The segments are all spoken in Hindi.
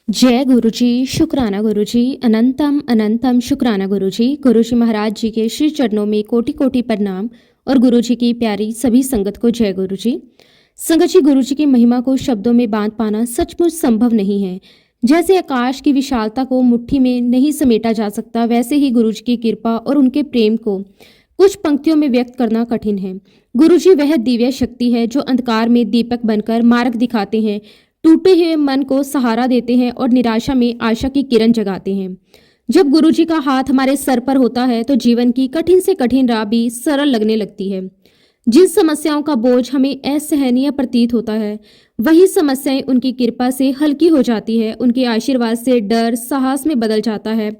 जय गुरुजी, शुक्राना गुरुजी, अनंतम अनंतम शुक्राना गुरुजी। गुरुजी महाराज जी के श्री चरणों में कोटि कोटि प्रणाम और गुरुजी की प्यारी सभी संगत को जय गुरुजी। संगत जी, गुरुजी की महिमा को शब्दों में बांध पाना सचमुच संभव नहीं है। जैसे आकाश की विशालता को मुट्ठी में नहीं समेटा जा सकता, वैसे ही गुरुजी की कृपा और उनके प्रेम को कुछ पंक्तियों में व्यक्त करना कठिन है। गुरुजी वह दिव्य शक्ति है जो अंधकार में दीपक बनकर मार्ग दिखाते हैं, टूटे हुए मन को सहारा देते हैं और निराशा में आशा की किरण जगाते हैं। जब गुरुजी का हाथ हमारे सर पर होता है तो जीवन की कठिन से कठिन राह भी सरल लगने लगती है। जिन समस्याओं का बोझ हमें असहनीय प्रतीत होता है, वही समस्याएं उनकी कृपा से हल्की हो जाती है। उनके आशीर्वाद से डर साहस में बदल जाता है,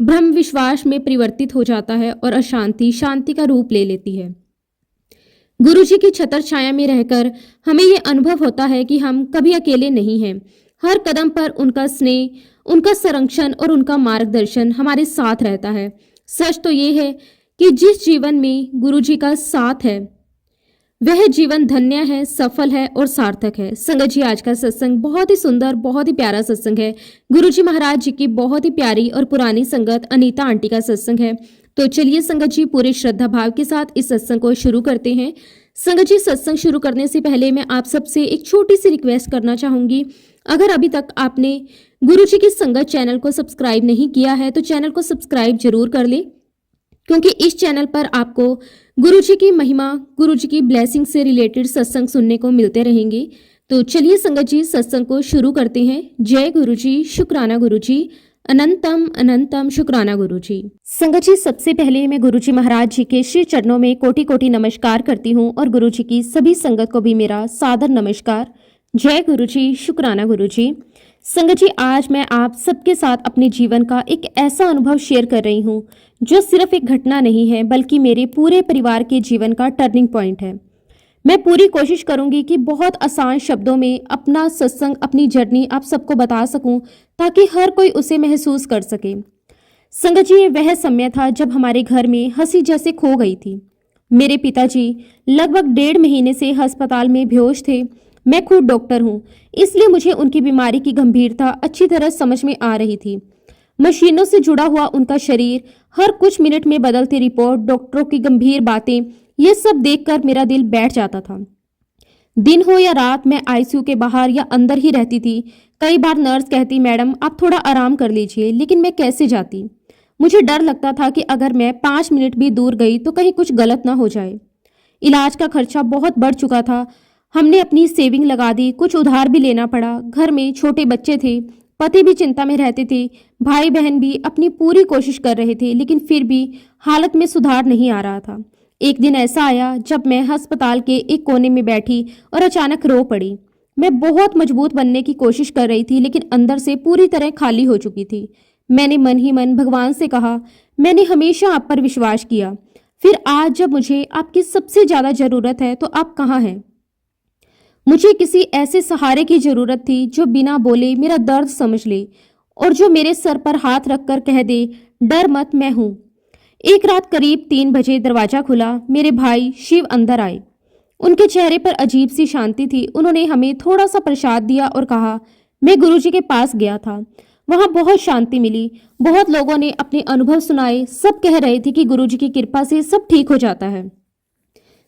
भ्रम विश्वास में परिवर्तित हो जाता है और अशांति शांति का रूप ले लेती है। गुरुजी की छतर छाया में रहकर हमें ये अनुभव होता है कि हम कभी अकेले नहीं हैं। हर कदम पर उनका स्नेह, उनका संरक्षण और उनका मार्गदर्शन हमारे साथ रहता है। सच तो ये है कि जिस जीवन में गुरुजी का साथ है वह जीवन धन्य है, सफल है और सार्थक है। संगत जी, आज का सत्संग बहुत ही सुंदर, बहुत ही प्यारा सत्संग है। गुरुजी महाराज जी की बहुत ही प्यारी और पुरानी संगत अनीता आंटी का सत्संग है। तो चलिए संगत जी, पूरे श्रद्धा भाव के साथ इस सत्संग को शुरू करते हैं। संगत जी, सत्संग शुरू करने से पहले मैं आप सबसे एक छोटी सी रिक्वेस्ट करना चाहूंगी। अगर अभी तक आपने गुरुजी की संगत चैनल को सब्सक्राइब नहीं किया है तो चैनल को सब्सक्राइब जरूर कर ले, क्योंकि इस चैनल पर आपको गुरुजी की महिमा, गुरुजी की ब्लेसिंग से रिलेटेड सत्संग सुनने को मिलते रहेंगे। तो चलिए संगत जी, सत्संग को शुरू करते हैं। जय गुरुजी, शुक्राना गुरुजी, अनंतम अनंतम शुक्राना गुरुजी। संगत जी, सबसे पहले मैं गुरुजी महाराज जी के श्री चरणों में कोटि कोटि नमस्कार करती हूँ और गुरुजी की सभी संगत को भी मेरा सादर नमस्कार। जय गुरुजी, शुक्राना गुरुजी। संगत जी, आज मैं आप सबके साथ अपने जीवन का एक ऐसा अनुभव शेयर कर रही हूँ जो सिर्फ एक घटना नहीं है, बल्कि मेरे पूरे परिवार के जीवन का टर्निंग पॉइंट है। मैं पूरी कोशिश करूंगी कि बहुत आसान शब्दों में अपना सत्संग, अपनी जर्नी आप सबको बता सकूं, ताकि हर कोई उसे महसूस कर सके। संगत जी, ये वह समय था जब हमारे घर में हंसी जैसे खो गई थी। मेरे पिताजी लगभग 1.5 महीने से अस्पताल में बेहोश थे। मैं खुद डॉक्टर हूँ, इसलिए मुझे उनकी बीमारी की गंभीरता अच्छी तरह समझ में आ रही थी। मशीनों से जुड़ा हुआ उनका शरीर, हर कुछ मिनट में बदलती रिपोर्ट, डॉक्टरों की गंभीर बातें, ये सब देखकर मेरा दिल बैठ जाता था। दिन हो या रात मैं आईसीयू के बाहर या अंदर ही रहती थी। कई बार नर्स कहती, मैडम आप थोड़ा आराम कर लीजिए, लेकिन मैं कैसे जाती। मुझे डर लगता था कि अगर मैं 5 मिनट भी दूर गई तो कहीं कुछ गलत ना हो जाए। इलाज का खर्चा बहुत बढ़ चुका था। हमने अपनी सेविंग लगा दी, कुछ उधार भी लेना पड़ा। घर में छोटे बच्चे थे, पति भी चिंता में रहते थे, भाई बहन भी अपनी पूरी कोशिश कर रहे थे, लेकिन फिर भी हालत में सुधार नहीं आ रहा था। एक दिन ऐसा आया जब मैं अस्पताल के एक कोने में बैठी और अचानक रो पड़ी। मैं बहुत मजबूत बनने की कोशिश कर रही थी, लेकिन अंदर से पूरी तरह खाली हो चुकी थी। मैंने मन ही मन भगवान से कहा, मैंने हमेशा आप पर विश्वास किया, फिर आज जब मुझे आपकी सबसे ज्यादा जरूरत है तो आप कहाँ हैं। मुझे किसी ऐसे सहारे की जरूरत थी जो बिना बोले मेरा दर्द समझ ले और जो मेरे सर पर हाथ रखकर कह दे, डर मत, मैं हूं। एक रात करीब 3 बजे दरवाजा खुला। मेरे भाई शिव अंदर आए। उनके चेहरे पर अजीब सी शांति थी। उन्होंने हमें थोड़ा सा प्रसाद दिया और कहा, मैं गुरुजी के पास गया था, वहां बहुत शांति मिली। बहुत लोगों ने अपने अनुभव सुनाए। सब कह रहे थे कि गुरुजी की कृपा से सब ठीक हो जाता है।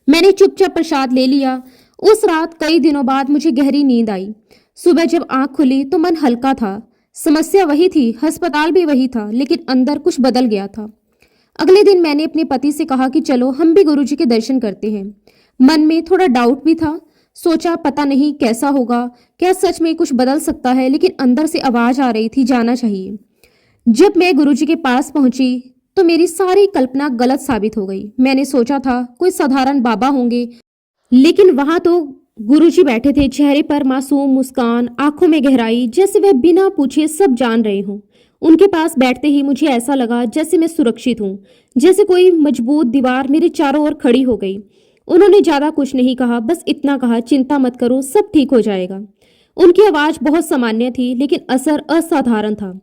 मैंने चुपचाप प्रसाद ले लिया। उस रात कई दिनों बाद मुझे गहरी नींद आई। सुबह जब आंख खुली तो मन हल्का था। समस्या वही थी, अस्पताल भी वही था, लेकिन अंदर कुछ बदल गया था। अगले दिन मैंने अपने पति से कहा कि चलो हम भी गुरुजी के दर्शन करते हैं। मन में थोड़ा डाउट भी था। सोचा पता नहीं कैसा होगा, क्या सच में कुछ बदल सकता है, लेकिन अंदर से आवाज आ रही थी, जाना चाहिए। जब मैं गुरुजी के पास पहुंची तो मेरी सारी कल्पना गलत साबित हो गई। मैंने सोचा था कोई साधारण बाबा होंगे, लेकिन वहां तो गुरुजी बैठे थे, चेहरे पर मासूम मुस्कान, आंखों में गहराई, जैसे वह बिना पूछे सब जान रहे हों। उनके पास बैठते ही मुझे ऐसा लगा जैसे मैं सुरक्षित हूँ, जैसे कोई मजबूत दीवार मेरे चारों ओर खड़ी हो गई। उन्होंने ज्यादा कुछ नहीं कहा, बस इतना कहा, चिंता मत करो, सब ठीक हो जाएगा। उनकी आवाज बहुत सामान्य थी, लेकिन असर असाधारण था।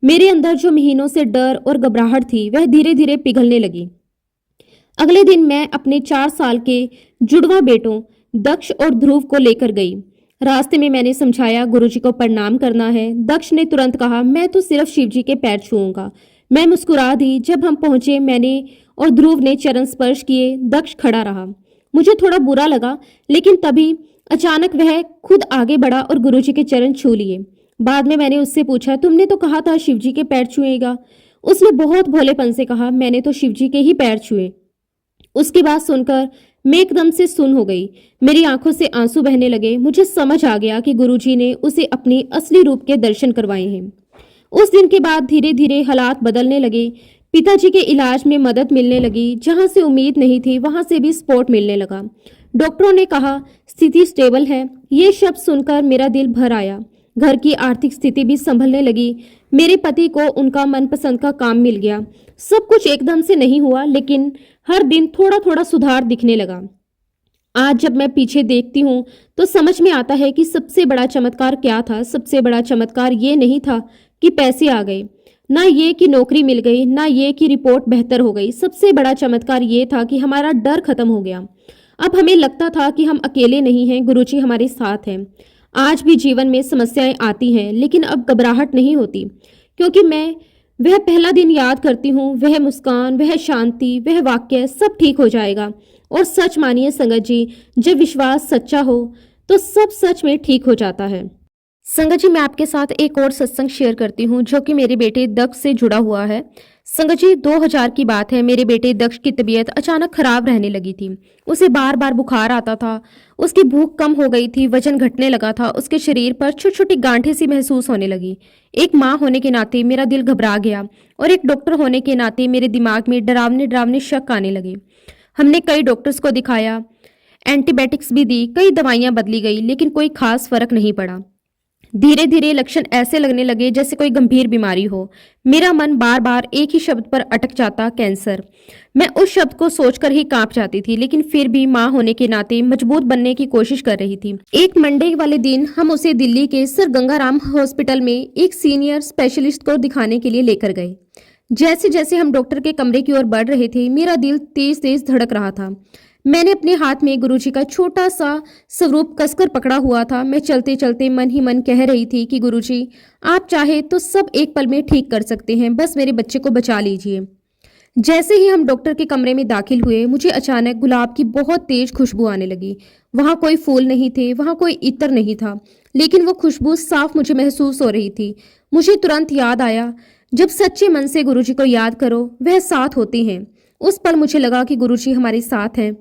मेरे अंदर जो महीनों से डर और घबराहट थी वह धीरे धीरे पिघलने लगी। अगले दिन मैं अपने 4 साल के जुड़वा बेटों दक्ष और ध्रुव को लेकर गई। रास्ते में मैंने समझाया गुरुजी को प्रणाम करना है। दक्ष ने तुरंत कहा, मैं तो सिर्फ शिवजी के पैर छूऊंगा। मैं मुस्कुरा दी। जब हम पहुंचे, मैंने और ध्रुव ने चरण स्पर्श किए। दक्ष खड़ा रहा। मुझे थोड़ा बुरा लगा, लेकिन तभी अचानक वह खुद आगे बढ़ा और गुरुजी के चरण छू लिए। बाद में मैंने उससे पूछा, तुमने तो कहा था शिवजी के पैर छुएगा। उसने बहुत भोलेपन से कहा, मैंने तो शिवजी के ही पैर छुए। उसकी बात सुनकर मैं एकदम से सुन्न हो गई। मेरी आंखों से आंसू बहने लगे। मुझे समझ आ गया कि गुरुजी ने उसे अपनी असली रूप के दर्शन करवाए हैं। उस दिन के बाद धीरे धीरे हालात बदलने लगे। पिताजी के इलाज में मदद मिलने लगी। जहां से उम्मीद नहीं थी, वहां से भी सपोर्ट मिलने लगा। डॉक्टरों ने कहा स्थिति स्टेबल है। ये शब्द सुनकर मेरा दिल भर आया। घर की आर्थिक स्थिति भी संभलने लगी। मेरे पति को उनका मनपसंद का काम मिल गया। सब कुछ एकदम से नहीं हुआ, लेकिन हर दिन थोड़ा थोड़ा सुधार दिखने लगा। आज जब मैं पीछे देखती हूँ तो समझ में आता है कि सबसे बड़ा चमत्कार क्या था। सबसे बड़ा चमत्कार ये नहीं था कि पैसे आ गए, ना ये कि नौकरी मिल गई, ना ये कि रिपोर्ट बेहतर हो गई। सबसे बड़ा चमत्कार ये था कि हमारा डर खत्म हो गया। अब हमें लगता था कि हम अकेले नहीं हैं, गुरुजी हमारे साथ हैं। आज भी जीवन में समस्याएं आती हैं, लेकिन अब घबराहट नहीं होती, क्योंकि मैं वह पहला दिन याद करती हूँ। वह मुस्कान, वह शांति, वह वाक्य, सब ठीक हो जाएगा। और सच मानिए संगत जी, जब विश्वास सच्चा हो तो सब सच में ठीक हो जाता है। संगत जी, मैं आपके साथ एक और सत्संग शेयर करती हूँ जो कि मेरे बेटे दक्ष से जुड़ा हुआ है। संगत जी, 2000 की बात है। मेरे बेटे दक्ष की तबीयत अचानक खराब रहने लगी थी। उसे बार बार बुखार आता था। उसकी भूख कम हो गई थी, वजन घटने लगा था। उसके शरीर पर छोटी छोटी गांठें सी महसूस होने लगी। एक माँ होने के नाते मेरा दिल घबरा गया और एक डॉक्टर होने के नाते मेरे दिमाग में डरावने डरावने शक आने लगे। हमने कई डॉक्टर्स को दिखाया, एंटीबायोटिक्स भी दी, कई दवाइयां बदली गई, लेकिन कोई खास फर्क नहीं पड़ा। धीरे धीरे लक्षण ऐसे लगने लगे जैसे कोई गंभीर बीमारी हो। मेरा मन बार बार एक ही शब्द पर अटक जाता, कैंसर। मैं उस शब्द को सोचकर ही कांप जाती थी, लेकिन फिर भी माँ होने के नाते मजबूत बनने की कोशिश कर रही थी। एक मंडे वाले दिन हम उसे दिल्ली के सर गंगाराम हॉस्पिटल में एक सीनियर स्पेशलिस्ट को दिखाने के लिए लेकर गए। जैसे जैसे हम डॉक्टर के कमरे की ओर बढ़ रहे थे, मेरा दिल तेज तेज धड़क रहा था। मैंने अपने हाथ में गुरुजी का छोटा सा स्वरूप कसकर पकड़ा हुआ था। मैं चलते चलते मन ही मन कह रही थी कि गुरुजी, आप चाहे तो सब एक पल में ठीक कर सकते हैं, बस मेरे बच्चे को बचा लीजिए। जैसे ही हम डॉक्टर के कमरे में दाखिल हुए, मुझे अचानक गुलाब की बहुत तेज खुशबू आने लगी। वहां कोई फूल नहीं थे, वहां कोई इत्र नहीं था, लेकिन वो खुशबू साफ मुझे महसूस हो रही थी। मुझे तुरंत याद आया, जब सच्चे मन से गुरुजी को याद करो, वह साथ होते हैं। उस पल मुझे लगा कि गुरुजी हमारे साथ हैं।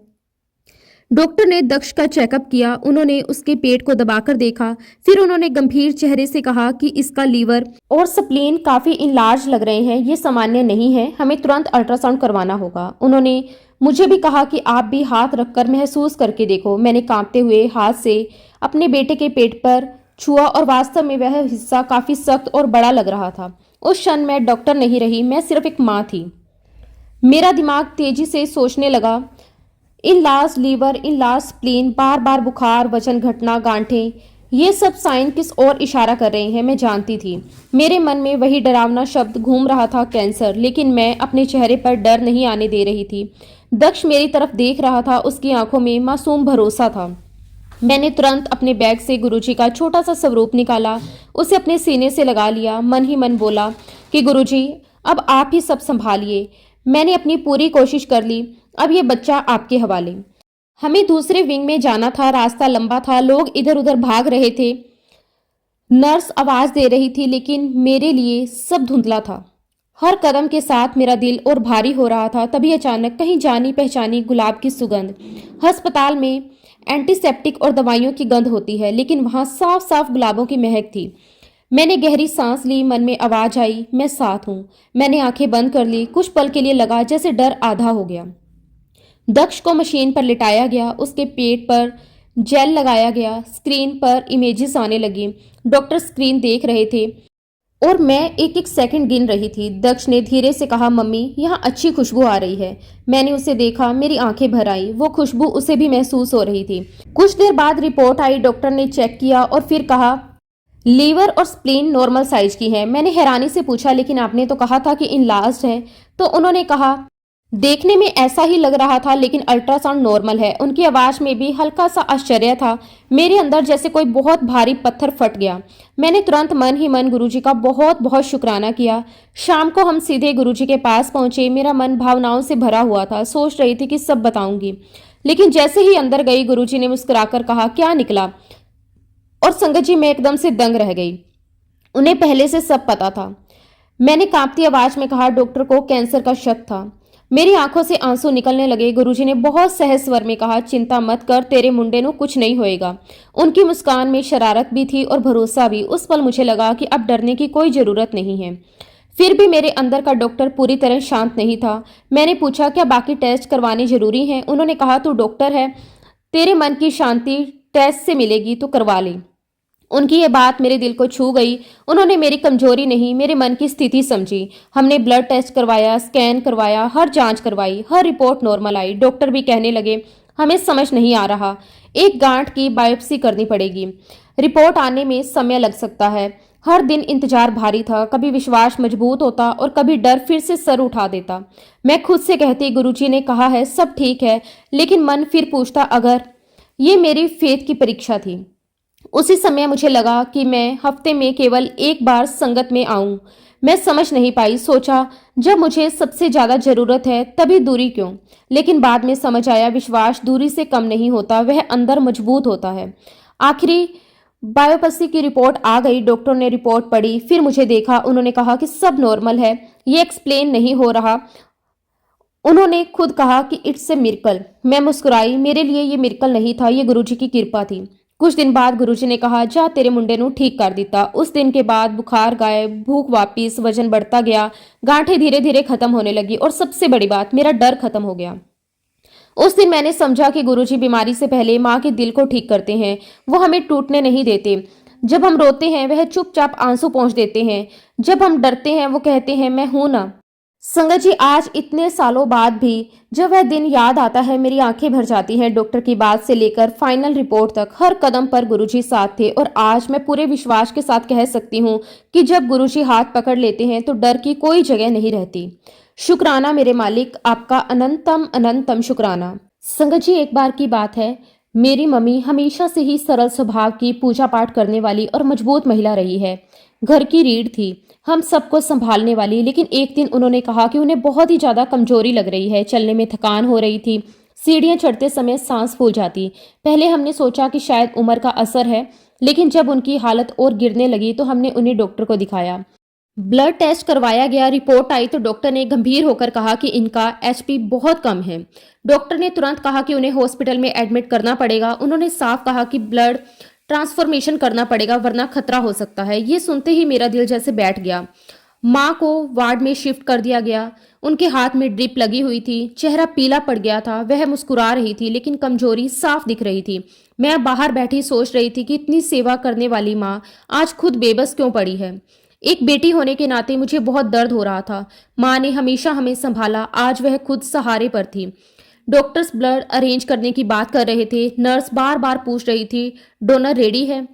डॉक्टर ने दक्ष का चेकअप किया। उन्होंने उसके पेट को दबाकर देखा। फिर उन्होंने गंभीर चेहरे से कहा कि इसका लीवर और स्प्लीन काफी इनलार्ज लग रहे हैं, ये सामान्य नहीं है, हमें तुरंत अल्ट्रासाउंड करवाना होगा। उन्होंने मुझे भी कहा कि आप भी हाथ रखकर महसूस करके देखो। मैंने कांपते हुए हाथ से अपने बेटे के पेट पर छुआ और वास्तव में वह हिस्सा काफी सख्त और बड़ा लग रहा था। उस क्षण मैं डॉक्टर नहीं रही, मैं सिर्फ एक माँ थी। मेरा दिमाग तेजी से सोचने लगा, इनलार्ज लीवर, इनलार्ज स्प्लीन, बार बार बुखार, वजन घटना, गांठें, ये सब साइन किस ओर इशारा कर रहे हैं, मैं जानती थी। मेरे मन में वही डरावना शब्द घूम रहा था, कैंसर, लेकिन मैं अपने चेहरे पर डर नहीं आने दे रही थी। दक्ष मेरी तरफ देख रहा था, उसकी आंखों में मासूम भरोसा था। मैंने तुरंत अपने बैग से गुरुजी का छोटा सा स्वरूप निकाला, उसे अपने सीने से लगा लिया। मन ही मन बोला कि गुरुजी, अब आप ही सब संभालिए। मैंने अपनी पूरी कोशिश कर ली, अब ये बच्चा आपके हवाले। हमें दूसरे विंग में जाना था। रास्ता लंबा था, लोग इधर उधर भाग रहे थे, नर्स आवाज दे रही थी, लेकिन मेरे लिए सब धुंधला था। हर कदम के साथ मेरा दिल और भारी हो रहा था। तभी अचानक कहीं जानी पहचानी गुलाब की सुगंध। अस्पताल में एंटीसेप्टिक और दवाइयों की गंध होती है, लेकिन वहां साफ साफ गुलाबों की महक थी। मैंने गहरी सांस ली, मन में आवाज आई, मैं साथ हूं। मैंने आंखें बंद कर ली। कुछ पल के लिए लगा जैसे डर आधा हो गया। दक्ष को मशीन पर लिटाया गया, उसके पेट पर जेल लगाया गया, स्क्रीन पर इमेजेस आने लगी। डॉक्टर स्क्रीन देख रहे थे और मैं एक एक सेकंड गिन रही थी। दक्ष ने धीरे से कहा, मम्मी, यहाँ अच्छी खुशबू आ रही है। मैंने उसे देखा, मेरी आंखें भर आई। वो खुशबू उसे भी महसूस हो रही थी। कुछ देर बाद रिपोर्ट आई। डॉक्टर ने चेक किया और फिर कहा, लीवर और स्प्लीन नॉर्मल साइज की है। मैंने हैरानी से पूछा, लेकिन आपने तो कहा था कि इनलार्ज्ड है। तो उन्होंने कहा, देखने में ऐसा ही लग रहा था, लेकिन अल्ट्रासाउंड नॉर्मल है। उनकी आवाज में भी हल्का सा आश्चर्य था। मेरे अंदर जैसे कोई बहुत भारी पत्थर फट गया। मैंने तुरंत मन ही मन गुरुजी का बहुत बहुत शुक्राना किया। शाम को हम सीधे गुरुजी के पास पहुंचे। मेरा मन भावनाओं से भरा हुआ था। सोच रही थी कि सब बताऊंगी, लेकिन जैसे ही अंदर गई गुरुजी ने मुस्कुराकर कहा, क्या निकला? और संगत जी, मैं एकदम से दंग रह गई। उन्हें पहले से सब पता था। मैंने कांपती आवाज में कहा, डॉक्टर को कैंसर का शक था। मेरी आंखों से आंसू निकलने लगे। गुरुजी ने बहुत सहज स्वर में कहा, चिंता मत कर, तेरे मुंडे को कुछ नहीं होएगा। उनकी मुस्कान में शरारत भी थी और भरोसा भी। उस पल मुझे लगा कि अब डरने की कोई जरूरत नहीं है। फिर भी मेरे अंदर का डॉक्टर पूरी तरह शांत नहीं था। मैंने पूछा, क्या बाकी टेस्ट करवाने जरूरी हैं? उन्होंने कहा, तू डॉक्टर है, तेरे मन की शांति टेस्ट से मिलेगी तो करवा ले। उनकी ये बात मेरे दिल को छू गई। उन्होंने मेरी कमजोरी नहीं, मेरे मन की स्थिति समझी। हमने ब्लड टेस्ट करवाया, स्कैन करवाया, हर जांच करवाई, हर रिपोर्ट नॉर्मल आई। डॉक्टर भी कहने लगे, हमें समझ नहीं आ रहा, एक गांठ की बायोप्सी करनी पड़ेगी, रिपोर्ट आने में समय लग सकता है। हर दिन इंतजार भारी था। कभी विश्वास मजबूत होता और कभी डर फिर से सर उठा देता। मैं खुद से कहती, गुरुजी ने कहा है सब ठीक है, लेकिन मन फिर पूछता अगर। ये मेरी फेथ की परीक्षा थी। उसी समय मुझे लगा कि मैं हफ्ते में केवल एक बार संगत में आऊं। मैं समझ नहीं पाई। सोचा, जब मुझे सबसे ज्यादा जरूरत है तभी दूरी क्यों? लेकिन बाद में समझ आया, विश्वास दूरी से कम नहीं होता, वह अंदर मजबूत होता है। आखिरी बायोप्सी की रिपोर्ट आ गई। डॉक्टर ने रिपोर्ट पढ़ी, फिर मुझे देखा। उन्होंने कहा कि सब नॉर्मल है, ये एक्सप्लेन नहीं हो रहा। उन्होंने खुद कहा कि इट्स ए मिरेकल। मैं मुस्कुराई। मेरे लिए ये मिरेकल नहीं था, ये गुरुजी की कृपा थी। कुछ दिन बाद गुरुजी ने कहा, जा तेरे मुंडे नु ठीक कर दिता। उस दिन के बाद बुखार गायब, भूख वापिस, वजन बढ़ता गया, गांठें धीरे धीरे खत्म होने लगी और सबसे बड़ी बात, मेरा डर खत्म हो गया। उस दिन मैंने समझा कि गुरुजी बीमारी से पहले माँ के दिल को ठीक करते हैं। वो हमें टूटने नहीं देते। जब हम रोते हैं वह चुपचाप आंसू पोंछ देते हैं। जब हम डरते हैं वो कहते हैं मैं हूं ना। संगत जी, आज इतने सालों बाद भी जब वह दिन याद आता है मेरी आंखें भर जाती हैं। डॉक्टर की बात से लेकर फाइनल रिपोर्ट तक हर कदम पर गुरुजी साथ थे और आज मैं पूरे विश्वास के साथ कह सकती हूँ कि जब गुरुजी हाथ पकड़ लेते हैं तो डर की कोई जगह नहीं रहती। शुक्राना मेरे मालिक, आपका अनंतम अनंतम शुक्राना। संगत जी, एक बार की बात है, मेरी मम्मी हमेशा से ही सरल स्वभाव की, पूजा पाठ करने वाली और मजबूत महिला रही है। घर की रीढ़ थी, हम सबको संभालने वाली। लेकिन एक दिन उन्होंने कहा कि उन्हें बहुत ही ज्यादा कमजोरी लग रही है, चलने में थकान हो रही थी, सीढ़ियां चढ़ते समय सांस फूल जाती। पहले हमने सोचा कि शायद उम्र का असर है, लेकिन जब उनकी हालत और गिरने लगी तो हमने उन्हें डॉक्टर को दिखाया। ब्लड टेस्ट करवाया गया, रिपोर्ट आई तो डॉक्टर ने गंभीर होकर कहा कि इनका एचपी बहुत कम है। डॉक्टर ने तुरंत कहा कि उन्हें हॉस्पिटल में एडमिट करना पड़ेगा। उन्होंने साफ कहा कि ब्लड ट्रांसफॉर्मेशन करना पड़ेगा वरना खतरा हो सकता है। ये सुनते ही मेरा दिल जैसे बैठ गया। माँ को वार्ड में शिफ्ट कर दिया गया। उनके हाथ में ड्रिप लगी हुई थी, चेहरा पीला पड़ गया था। वह मुस्कुरा रही थी लेकिन कमजोरी साफ दिख रही थी। मैं बाहर बैठी सोच रही थी कि इतनी सेवा करने वाली माँ आज खुद बेबस क्यों पड़ी है। एक बेटी होने के नाते मुझे बहुत दर्द हो रहा था। माँ ने हमेशा हमें संभाला, आज वह खुद सहारे पर थी। डॉक्टर्स ब्लड अरेंज करने की बात कर रहे थे। नर्स बार बार पूछ रही थी, डोनर रेडी है?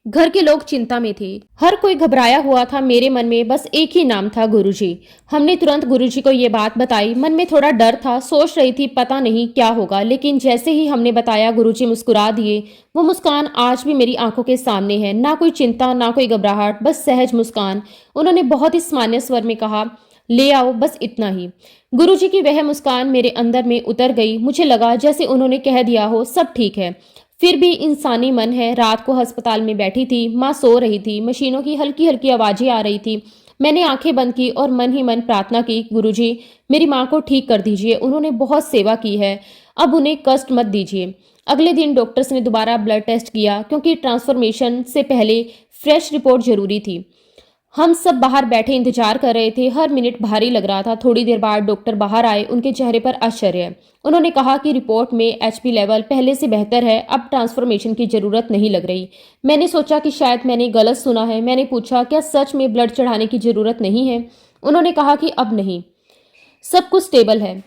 घर के लोग चिंता में थे, हर कोई घबराया हुआ था। मेरे मन में बस एक ही नाम था, गुरुजी। हमने तुरंत गुरुजी को ये बात बताई। मन में थोड़ा डर था, सोच रही थी पता नहीं क्या होगा, लेकिन जैसे ही हमने बताया गुरुजी मुस्कुरा दिए। वो मुस्कान आज भी मेरी आंखों के सामने है, ना कोई चिंता ना कोई घबराहट, बस सहज मुस्कान। उन्होंने बहुत ही सामान्य स्वर में कहा, ले आओ, बस इतना ही। गुरुजी की वह मुस्कान मेरे अंदर में उतर गई। मुझे लगा जैसे उन्होंने कह दिया हो सब ठीक है। फिर भी इंसानी मन है। रात को अस्पताल में बैठी थी, माँ सो रही थी, मशीनों की हल्की हल्की आवाजें आ रही थी। मैंने आंखें बंद की और मन ही मन प्रार्थना की, गुरुजी मेरी माँ को ठीक कर दीजिए, उन्होंने बहुत सेवा की है, अब उन्हें कष्ट मत दीजिए। अगले दिन डॉक्टर्स ने दोबारा ब्लड टेस्ट किया क्योंकि ट्रांसफॉर्मेशन से पहले फ्रेश रिपोर्ट जरूरी थी। हम सब बाहर बैठे इंतजार कर रहे थे। हर मिनट भारी लग रहा था। थोड़ी देर बाद डॉक्टर बाहर आए, उनके चेहरे पर आश्चर्य। उन्होंने कहा कि रिपोर्ट में एचपी लेवल पहले से बेहतर है, अब ट्रांसफॉर्मेशन की जरूरत नहीं लग रही। मैंने सोचा कि शायद मैंने गलत सुना है। मैंने पूछा, क्या सच में ब्लड चढ़ाने की जरूरत नहीं है? उन्होंने कहा कि अब नहीं, सब कुछ स्टेबल है।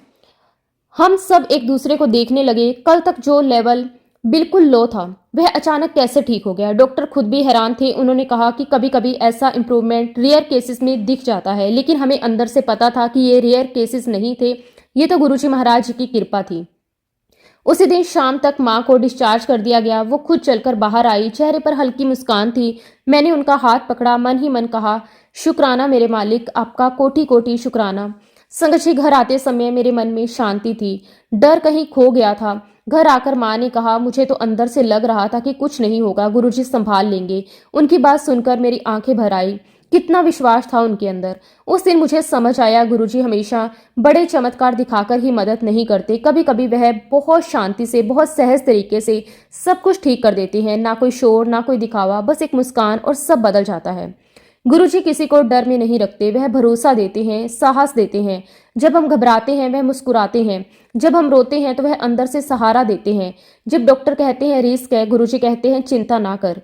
हम सब एक दूसरे को देखने लगे। कल तक जो लेवल बिल्कुल लो था वह अचानक कैसे ठीक हो गया? डॉक्टर खुद भी हैरान थे। उन्होंने कहा कि कभी कभी ऐसा इंप्रूवमेंट रेयर केसेस में दिख जाता है, लेकिन हमें अंदर से पता था कि ये रेयर केसेस नहीं थे, ये तो गुरुजी महाराज जी की कृपा थी। उसी दिन शाम तक माँ को डिस्चार्ज कर दिया गया। वो खुद चलकर बाहर आई, चेहरे पर हल्की मुस्कान थी। मैंने उनका हाथ पकड़ा, मन ही मन कहा, शुक्राना मेरे मालिक, आपका कोटि कोटि शुक्राना। संगत जी, घर आते समय मेरे मन में शांति थी, डर कहीं खो गया था। घर आकर माँ ने कहा, मुझे तो अंदर से लग रहा था कि कुछ नहीं होगा, गुरुजी संभाल लेंगे। उनकी बात सुनकर मेरी आंखें भर आई। कितना विश्वास था उनके अंदर। उस दिन मुझे समझ आया, गुरुजी हमेशा बड़े चमत्कार दिखाकर ही मदद नहीं करते, कभी कभी वह बहुत शांति से, बहुत सहज तरीके से सब कुछ ठीक कर देते हैं। ना कोई शोर, ना कोई दिखावा, बस एक मुस्कान और सब बदल जाता है। गुरुजी किसी को डर में नहीं रखते, वह भरोसा देते हैं, साहस देते हैं। जब हम घबराते हैं वह मुस्कुराते हैं, जब हम रोते हैं तो वह अंदर से सहारा देते हैं। जब डॉक्टर कहते हैं रिस्क है, गुरुजी कहते हैं चिंता ना कर।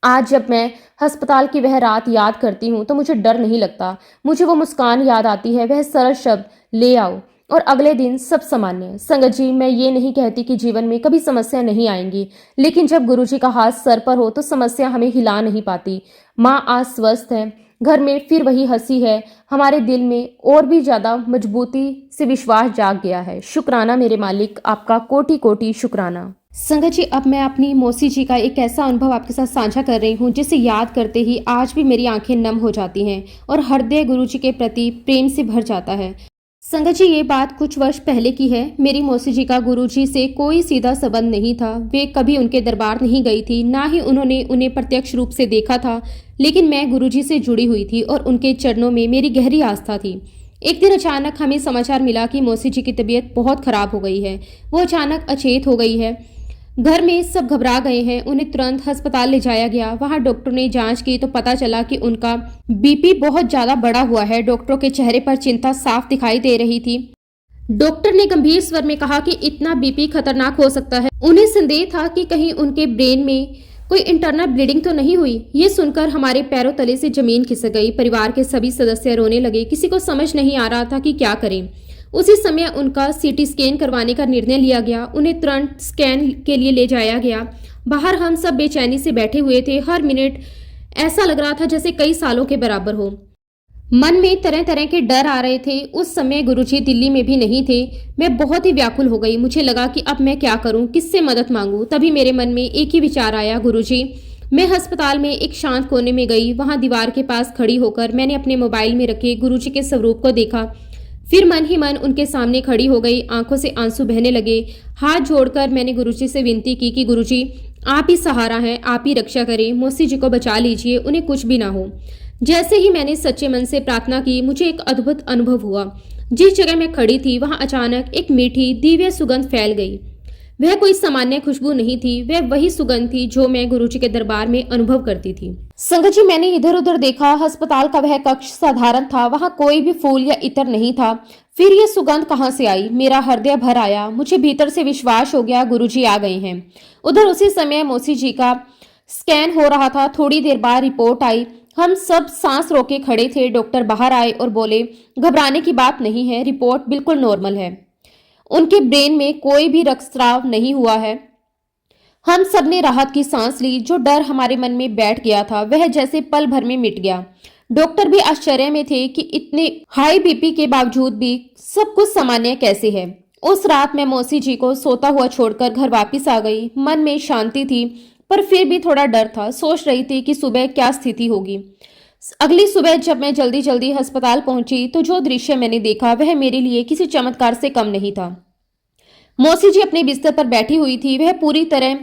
आज जब मैं अस्पताल की वह रात याद करती हूँ तो मुझे डर नहीं लगता, मुझे वो मुस्कान याद आती है, वह सरल शब्द ले आओ, और अगले दिन सब सामान्य। संगत जी, मैं ये नहीं कहती कि जीवन में कभी समस्या नहीं आएंगी, लेकिन जब गुरुजी का हाथ सर पर हो तो समस्या हमें हिला नहीं पाती। माँ आज स्वस्थ है, घर में फिर वही हंसी है, हमारे दिल में और भी ज्यादा मजबूती से विश्वास जाग गया है। शुक्राना मेरे मालिक, आपका कोटि कोटि शुक्राना। संगत जी, अब मैं अपनी मौसी जी का एक ऐसा अनुभव आपके साथ साझा कर रही हूँ जिसे याद करते ही आज भी मेरी आंखें नम हो जाती हैं और हृदय गुरु जी के प्रति प्रेम से भर जाता है। संगत जी, ये बात कुछ वर्ष पहले की है। मेरी मौसी जी का गुरु जी से कोई सीधा संबंध नहीं था, वे कभी उनके दरबार नहीं गई थी, ना ही उन्होंने उन्हें प्रत्यक्ष रूप से देखा था, लेकिन मैं गुरु जी से जुड़ी हुई थी और उनके चरणों में मेरी गहरी आस्था थी। एक दिन अचानक हमें समाचार मिला कि मौसी जी की तबीयत बहुत खराब हो गई है, वो अचानक अचेत हो गई है। घर में सब घबरा गए हैं, उन्हें तुरंत अस्पताल ले जाया गया। वहां डॉक्टर ने जांच की तो पता चला कि उनका बीपी बहुत ज्यादा बढ़ा हुआ है। डॉक्टरों के चेहरे पर चिंता साफ दिखाई दे रही थी। डॉक्टर ने गंभीर स्वर में कहा कि इतना बीपी खतरनाक हो सकता है। उन्हें संदेह था कि कहीं उनके ब्रेन में कोई इंटरनल ब्लीडिंग तो नहीं हुई। ये सुनकर हमारे पैरों तले से जमीन खिसक गई। परिवार के सभी सदस्य रोने लगे, किसी को समझ नहीं आ रहा था कि क्या करें। उसी समय उनका सीटी स्कैन करवाने का निर्णय लिया गया। उन्हें तुरंत स्कैन के लिए ले जाया गया। बाहर हम सब बेचैनी से बैठे हुए थे। हर मिनट ऐसा लग रहा था जैसे कई सालों के बराबर हो। मन में तरह तरह के डर आ रहे थे। उस समय गुरुजी दिल्ली में भी नहीं थे। मैं बहुत ही व्याकुल हो गई। मुझे लगा कि अब मैं क्या करूं, किससे मदद मांगूं। तभी मेरे मन में एक ही विचार आया, गुरुजी। मैं अस्पताल में एक शांत कोने में गई। वहां दीवार के पास खड़ी होकर मैंने अपने मोबाइल में रखे गुरुजी के स्वरूप को देखा। फिर मन ही मन उनके सामने खड़ी हो गई। आंखों से आंसू बहने लगे। हाथ जोड़कर मैंने गुरुजी से विनती की कि गुरुजी, आप ही सहारा हैं, आप ही रक्षा करें, मौसी जी को बचा लीजिए, उन्हें कुछ भी ना हो। जैसे ही मैंने सच्चे मन से प्रार्थना की, मुझे एक अद्भुत अनुभव हुआ। जिस जगह मैं खड़ी थी वहां अचानक एक मीठी दिव्य सुगंध फैल गई। वह कोई सामान्य खुशबू नहीं थी, वह वही सुगंध थी जो मैं गुरुजी के दरबार में अनुभव करती थी। संगत जी, मैंने इधर उधर देखा। अस्पताल का वह कक्ष साधारण था, वहां कोई भी फूल या इत्र नहीं था। फिर यह सुगंध कहां से आई? मेरा हृदय भर आया। मुझे भीतर से विश्वास हो गया, गुरुजी आ गए हैं। उधर उसी समय मौसी जी का स्कैन हो रहा था। थोड़ी देर बाद रिपोर्ट आई। हम सब सांस रोके खड़े थे। डॉक्टर बाहर आए और बोले, घबराने की बात नहीं है, रिपोर्ट बिल्कुल नॉर्मल है, उनके ब्रेन में कोई भी रक्तस्राव नहीं हुआ है। हम सब ने राहत की सांस ली। जो डर हमारे मन में बैठ गया था वह जैसे पल भर में मिट गया। डॉक्टर भी आश्चर्य में थे कि इतने हाई बीपी के बावजूद भी सब कुछ सामान्य कैसे है। उस रात मैं मौसी जी को सोता हुआ छोड़कर घर वापस आ गई। मन में शांति थी पर फिर भी थोड़ा डर था। सोच रही थी कि सुबह क्या स्थिति होगी। अगली सुबह जब मैं जल्दी जल्दी अस्पताल पहुंची तो जो दृश्य मैंने देखा वह मेरे लिए किसी चमत्कार से कम नहीं था। मौसी जी अपने बिस्तर पर बैठी हुई थी। वह पूरी तरह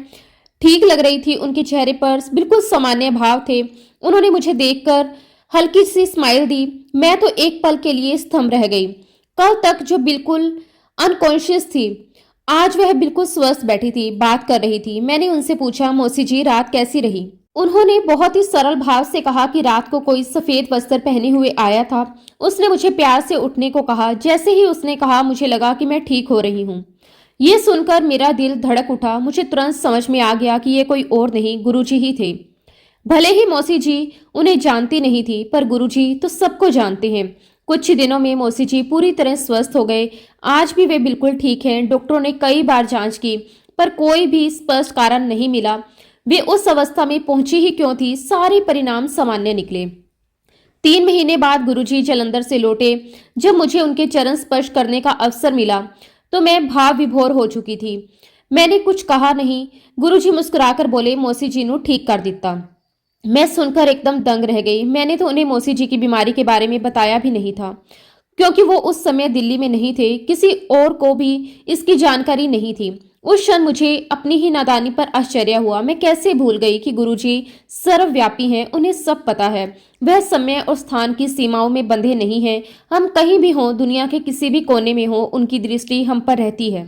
ठीक लग रही थी। उनके चेहरे पर बिल्कुल सामान्य भाव थे। उन्होंने मुझे देखकर हल्की सी स्माइल दी। मैं तो एक पल के लिए स्तंभ रह गई। कल तक जो बिल्कुल अनकॉन्शियस थी, आज वह बिल्कुल स्वस्थ बैठी थी, बात कर रही थी। मैंने उनसे पूछा, मौसी जी रात कैसी रही? उन्होंने बहुत ही सरल भाव से कहा कि रात को कोई सफेद वस्त्र पहने हुए आया था। उसने मुझे प्यार से उठने को कहा। जैसे ही उसने कहा मुझे लगा कि मैं ठीक हो रही हूँ। ये सुनकर मेरा दिल धड़क उठा। मुझे तुरंत समझ में आ गया कि ये कोई और नहीं, गुरुजी ही थे। भले ही मौसी जी उन्हें जानती नहीं थी, पर गुरुजी तो सबको जानते हैं। कुछ ही दिनों में मौसी जी पूरी तरह स्वस्थ हो गए। आज भी वे बिल्कुल ठीक हैं। डॉक्टरों ने कई बार जांच की पर कोई भी स्पष्ट कारण नहीं मिला। वे उस अवस्था में पहुंची ही क्यों थी? सारे परिणाम सामान्य निकले। 3 महीने बाद गुरुजी जालंधर से लौटे। जब मुझे उनके चरण स्पर्श करने का अवसर मिला तो मैं भाव विभोर हो चुकी थी। मैंने कुछ कहा नहीं। गुरुजी मुस्कुराकर बोले, मौसी जी नु ठीक कर दिता। मैं सुनकर एकदम दंग रह गई। मैंने तो उन्हें मौसी जी की बीमारी के बारे में बताया भी नहीं था, क्योंकि वो उस समय दिल्ली में नहीं थे। किसी और को भी इसकी जानकारी नहीं थी। उस क्षण मुझे अपनी ही नादानी पर आश्चर्य हुआ। मैं कैसे भूल गई कि गुरुजी सर्वव्यापी हैं, उन्हें सब पता है। वह समय और स्थान की सीमाओं में बंधे नहीं हैं। हम कहीं भी हों, दुनिया के किसी भी कोने में हों, उनकी दृष्टि हम पर रहती है।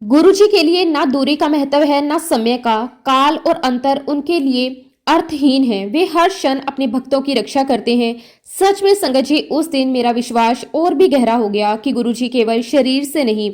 गुरुजी के लिए ना दूरी का महत्व है, ना समय का। काल और अंतर उनके लिए अर्थहीन है। वे हर क्षण अपने भक्तों की रक्षा करते हैं। सच में संगत जी, उस दिन मेरा विश्वास और भी गहरा हो गया कि गुरुजी केवल शरीर से नहीं,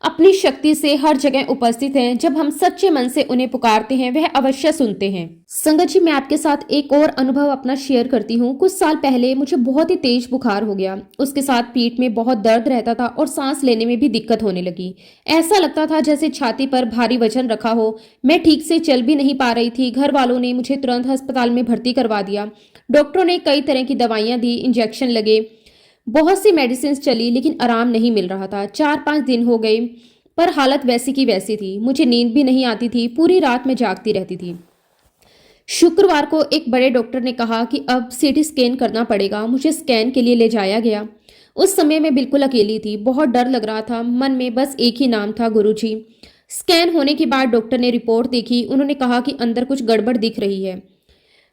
अपनी शक्ति से हर जगह उपस्थित हैं। जब हम सच्चे मन से उन्हें पुकारते हैं, वह अवश्य सुनते हैं। संगत जी, मैं आपके साथ एक और अनुभव अपना शेयर करती हूँ। कुछ साल पहले मुझे बहुत ही तेज बुखार हो गया। उसके साथ पीठ में बहुत दर्द रहता था और सांस लेने में भी दिक्कत होने लगी। ऐसा लगता था जैसे छाती पर भारी वजन रखा हो। मैं ठीक से चल भी नहीं पा रही थी। घर वालों ने मुझे तुरंत अस्पताल में भर्ती करवा दिया। डॉक्टरों ने कई तरह की दवाइयां दी, इंजेक्शन लगे, बहुत सी मेडिसिन चली, लेकिन आराम नहीं मिल रहा था। 4-5 दिन हो गए, पर हालत वैसी की वैसी थी। मुझे नींद भी नहीं आती थी। पूरी रात में जागती रहती थी। शुक्रवार को एक बड़े डॉक्टर ने कहा कि अब सीटी स्कैन करना पड़ेगा। मुझे स्कैन के लिए ले जाया गया। उस समय मैं बिल्कुल अकेली थी। बहुत डर लग रहा था। मन में बस एक ही नाम था, गुरुजी। स्कैन होने के बाद डॉक्टर ने रिपोर्ट देखी। उन्होंने कहा कि अंदर कुछ गड़बड़ दिख रही है,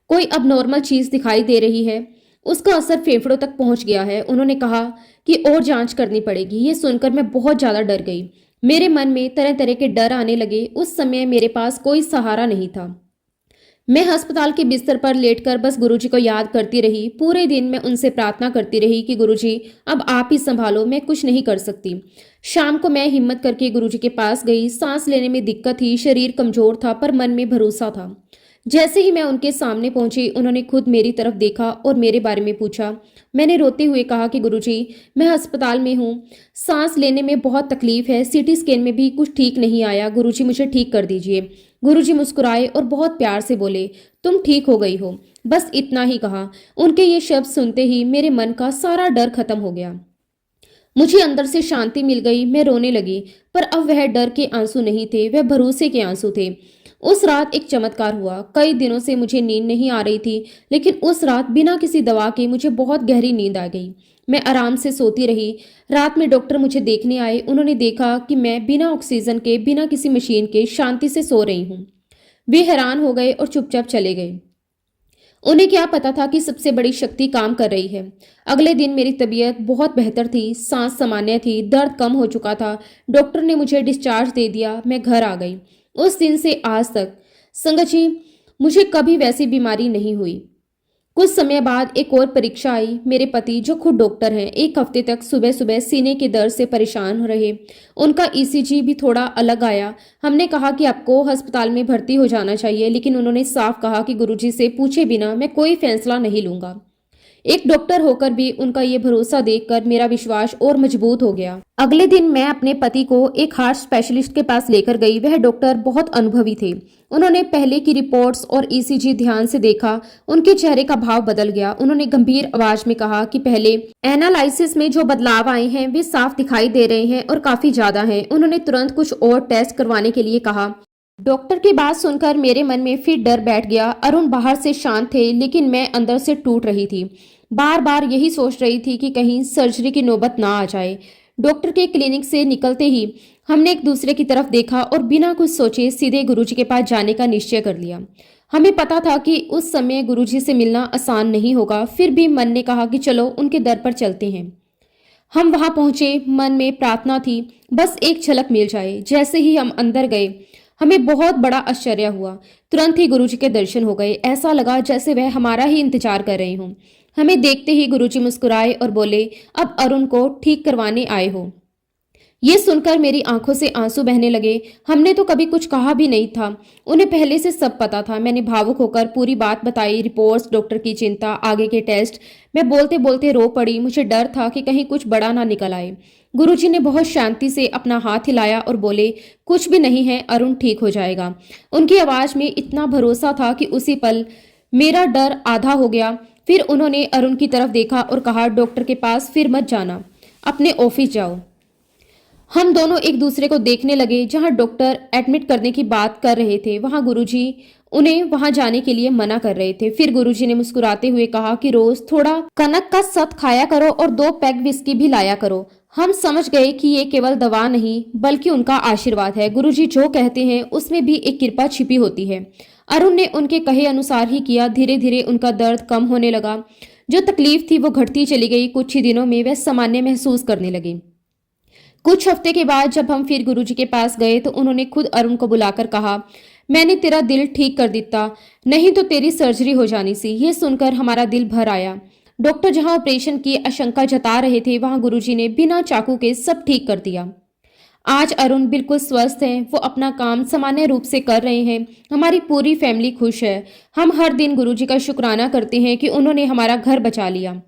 कोई अबनॉर्मल चीज दिखाई दे रही है। उसका असर फेफड़ों तक पहुंच गया है। उन्होंने कहा कि और जांच करनी पड़ेगी। ये सुनकर मैं बहुत ज्यादा डर गई। मेरे मन में तरह तरह के डर आने लगे। उस समय मेरे पास कोई सहारा नहीं था। मैं अस्पताल के बिस्तर पर लेटकर बस गुरुजी को याद करती रही। पूरे दिन मैं उनसे प्रार्थना करती रही कि गुरुजी, अब आप ही संभालो, मैं कुछ नहीं कर सकती। शाम को मैं हिम्मत करके गुरुजी के पास गई। सांस लेने में दिक्कत थी, शरीर कमजोर था, पर मन में भरोसा था। जैसे ही मैं उनके सामने पहुंची, उन्होंने खुद मेरी तरफ देखा और मेरे बारे में पूछा। मैंने रोते हुए कहा कि गुरुजी, मैं अस्पताल में हूँ, सांस लेने में बहुत तकलीफ है, सीटी स्कैन में भी कुछ ठीक नहीं आया, गुरुजी मुझे ठीक कर दीजिए। गुरुजी मुस्कुराए और बहुत प्यार से बोले, तुम ठीक हो गई हो। बस इतना ही कहा। उनके ये शब्द सुनते ही मेरे मन का सारा डर खत्म हो गया। मुझे अंदर से शांति मिल गई। मैं रोने लगी, पर अब वह डर के आंसू नहीं थे, वह भरोसे के आंसू थे। उस रात एक चमत्कार हुआ। कई दिनों से मुझे नींद नहीं आ रही थी, लेकिन उस रात बिना किसी दवा के मुझे बहुत गहरी नींद आ गई। मैं आराम से सोती रही। रात में डॉक्टर मुझे देखने आए। उन्होंने देखा कि मैं बिना ऑक्सीजन के, बिना किसी मशीन के शांति से सो रही हूँ। वे हैरान हो गए और चुपचाप चले गए। उन्हें क्या पता था कि सबसे बड़ी शक्ति काम कर रही है। अगले दिन मेरी तबीयत बहुत बेहतर थी, सांस सामान्य थी, दर्द कम हो चुका था। डॉक्टर ने मुझे डिस्चार्ज दे दिया। मैं घर आ गई। उस दिन से आज तक संगत जी, मुझे कभी वैसी बीमारी नहीं हुई। कुछ समय बाद एक और परीक्षा आई। मेरे पति, जो खुद डॉक्टर हैं, 1 हफ्ते तक सुबह सुबह सीने के दर्द से परेशान रहे। उनका ईसीजी भी थोड़ा अलग आया। हमने कहा कि आपको अस्पताल में भर्ती हो जाना चाहिए, लेकिन उन्होंने साफ कहा कि गुरुजी से पूछे बिना मैं कोई फैसला नहीं लूंगा। एक डॉक्टर होकर भी उनका ये भरोसा देखकर मेरा विश्वास और मजबूत हो गया। अगले दिन मैं अपने पति को एक हार्ट स्पेशलिस्ट के पास लेकर गई। वह डॉक्टर बहुत अनुभवी थे। उन्होंने पहले की रिपोर्ट्स और ईसीजी ध्यान से देखा। उनके चेहरे का भाव बदल गया। उन्होंने गंभीर आवाज में कहा कि पहले एनालिसिस में जो बदलाव आए हैं वे साफ दिखाई दे रहे हैं और काफी ज्यादा हैं। उन्होंने तुरंत कुछ और टेस्ट करवाने के लिए कहा। डॉक्टर की बात सुनकर मेरे मन में फिर डर बैठ गया। अरुण बाहर से शांत थे, लेकिन मैं अंदर से टूट रही थी। बार बार यही सोच रही थी कि कहीं सर्जरी की नौबत ना आ जाए। डॉक्टर के क्लिनिक से निकलते ही हमने एक दूसरे की तरफ देखा और बिना कुछ सोचे सीधे गुरुजी के पास जाने का निश्चय कर लिया। हमें पता था कि उस समय गुरुजी से मिलना आसान नहीं होगा, फिर भी मन ने कहा कि चलो उनके दर पर चलते हैं। हम वहां पहुंचे। मन में प्रार्थना थी, बस एक झलक मिल जाए। जैसे ही हम अंदर गए, हमें बहुत बड़ा आश्चर्य हुआ। तुरंत ही गुरुजी के दर्शन हो गए। ऐसा लगा जैसे वह हमारा ही इंतजार कर रहे हों। हमें देखते ही गुरुजी मुस्कुराए और बोले, अब अरुण को ठीक करवाने आए हो। ये सुनकर मेरी आंखों से आंसू बहने लगे। हमने तो कभी कुछ कहा भी नहीं था। उन्हें पहले से सब पता था। मैंने भावुक होकर पूरी बात बताई, रिपोर्ट्स, डॉक्टर की चिंता, आगे के टेस्ट। मैं बोलते बोलते रो पड़ी। मुझे डर था कि कहीं कुछ बड़ा ना निकल आए। गुरुजी ने बहुत शांति से अपना हाथ हिलाया और बोले, कुछ भी नहीं है, अरुण ठीक हो जाएगा। उनकी आवाज में इतना भरोसा था कि उसी पल मेरा डर आधा हो गया। फिर उन्होंने अरुण की तरफ देखा और कहा, डॉक्टर के पास फिर मत जाना, अपने ऑफिस जाओ। हम दोनों एक दूसरे को देखने लगे। जहां डॉक्टर एडमिट करने की बात कर रहे थे वहां गुरुजी उन्हें वहां जाने के लिए मना कर रहे थे। फिर गुरुजी ने मुस्कुराते हुए कहा कि रोज थोड़ा कनक का सत खाया करो और 2 पैग विस्की भी लाया करो। हम समझ गए कि ये केवल दवा नहीं बल्कि उनका आशीर्वाद है। गुरुजी जो कहते हैं उसमें भी एक कृपा छिपी होती है। अरुण ने उनके कहे अनुसार ही किया। धीरे धीरे उनका दर्द कम होने लगा। जो तकलीफ थी वो घटती चली गई। कुछ ही दिनों में वह सामान्य महसूस करने लगी। कुछ हफ्ते के बाद जब हम फिर गुरुजी के पास गए तो उन्होंने खुद अरुण को बुलाकर कहा, मैंने तेरा दिल ठीक कर दिता, नहीं तो तेरी सर्जरी हो जानी सी। ये सुनकर हमारा दिल भर आया। डॉक्टर जहां ऑपरेशन की आशंका जता रहे थे वहां गुरुजी ने बिना चाकू के सब ठीक कर दिया। आज अरुण बिल्कुल स्वस्थ हैं। वो अपना काम सामान्य रूप से कर रहे हैं। हमारी पूरी फैमिली खुश है। हम हर दिन गुरुजी का शुक्राना करते हैं कि उन्होंने हमारा घर बचा लिया।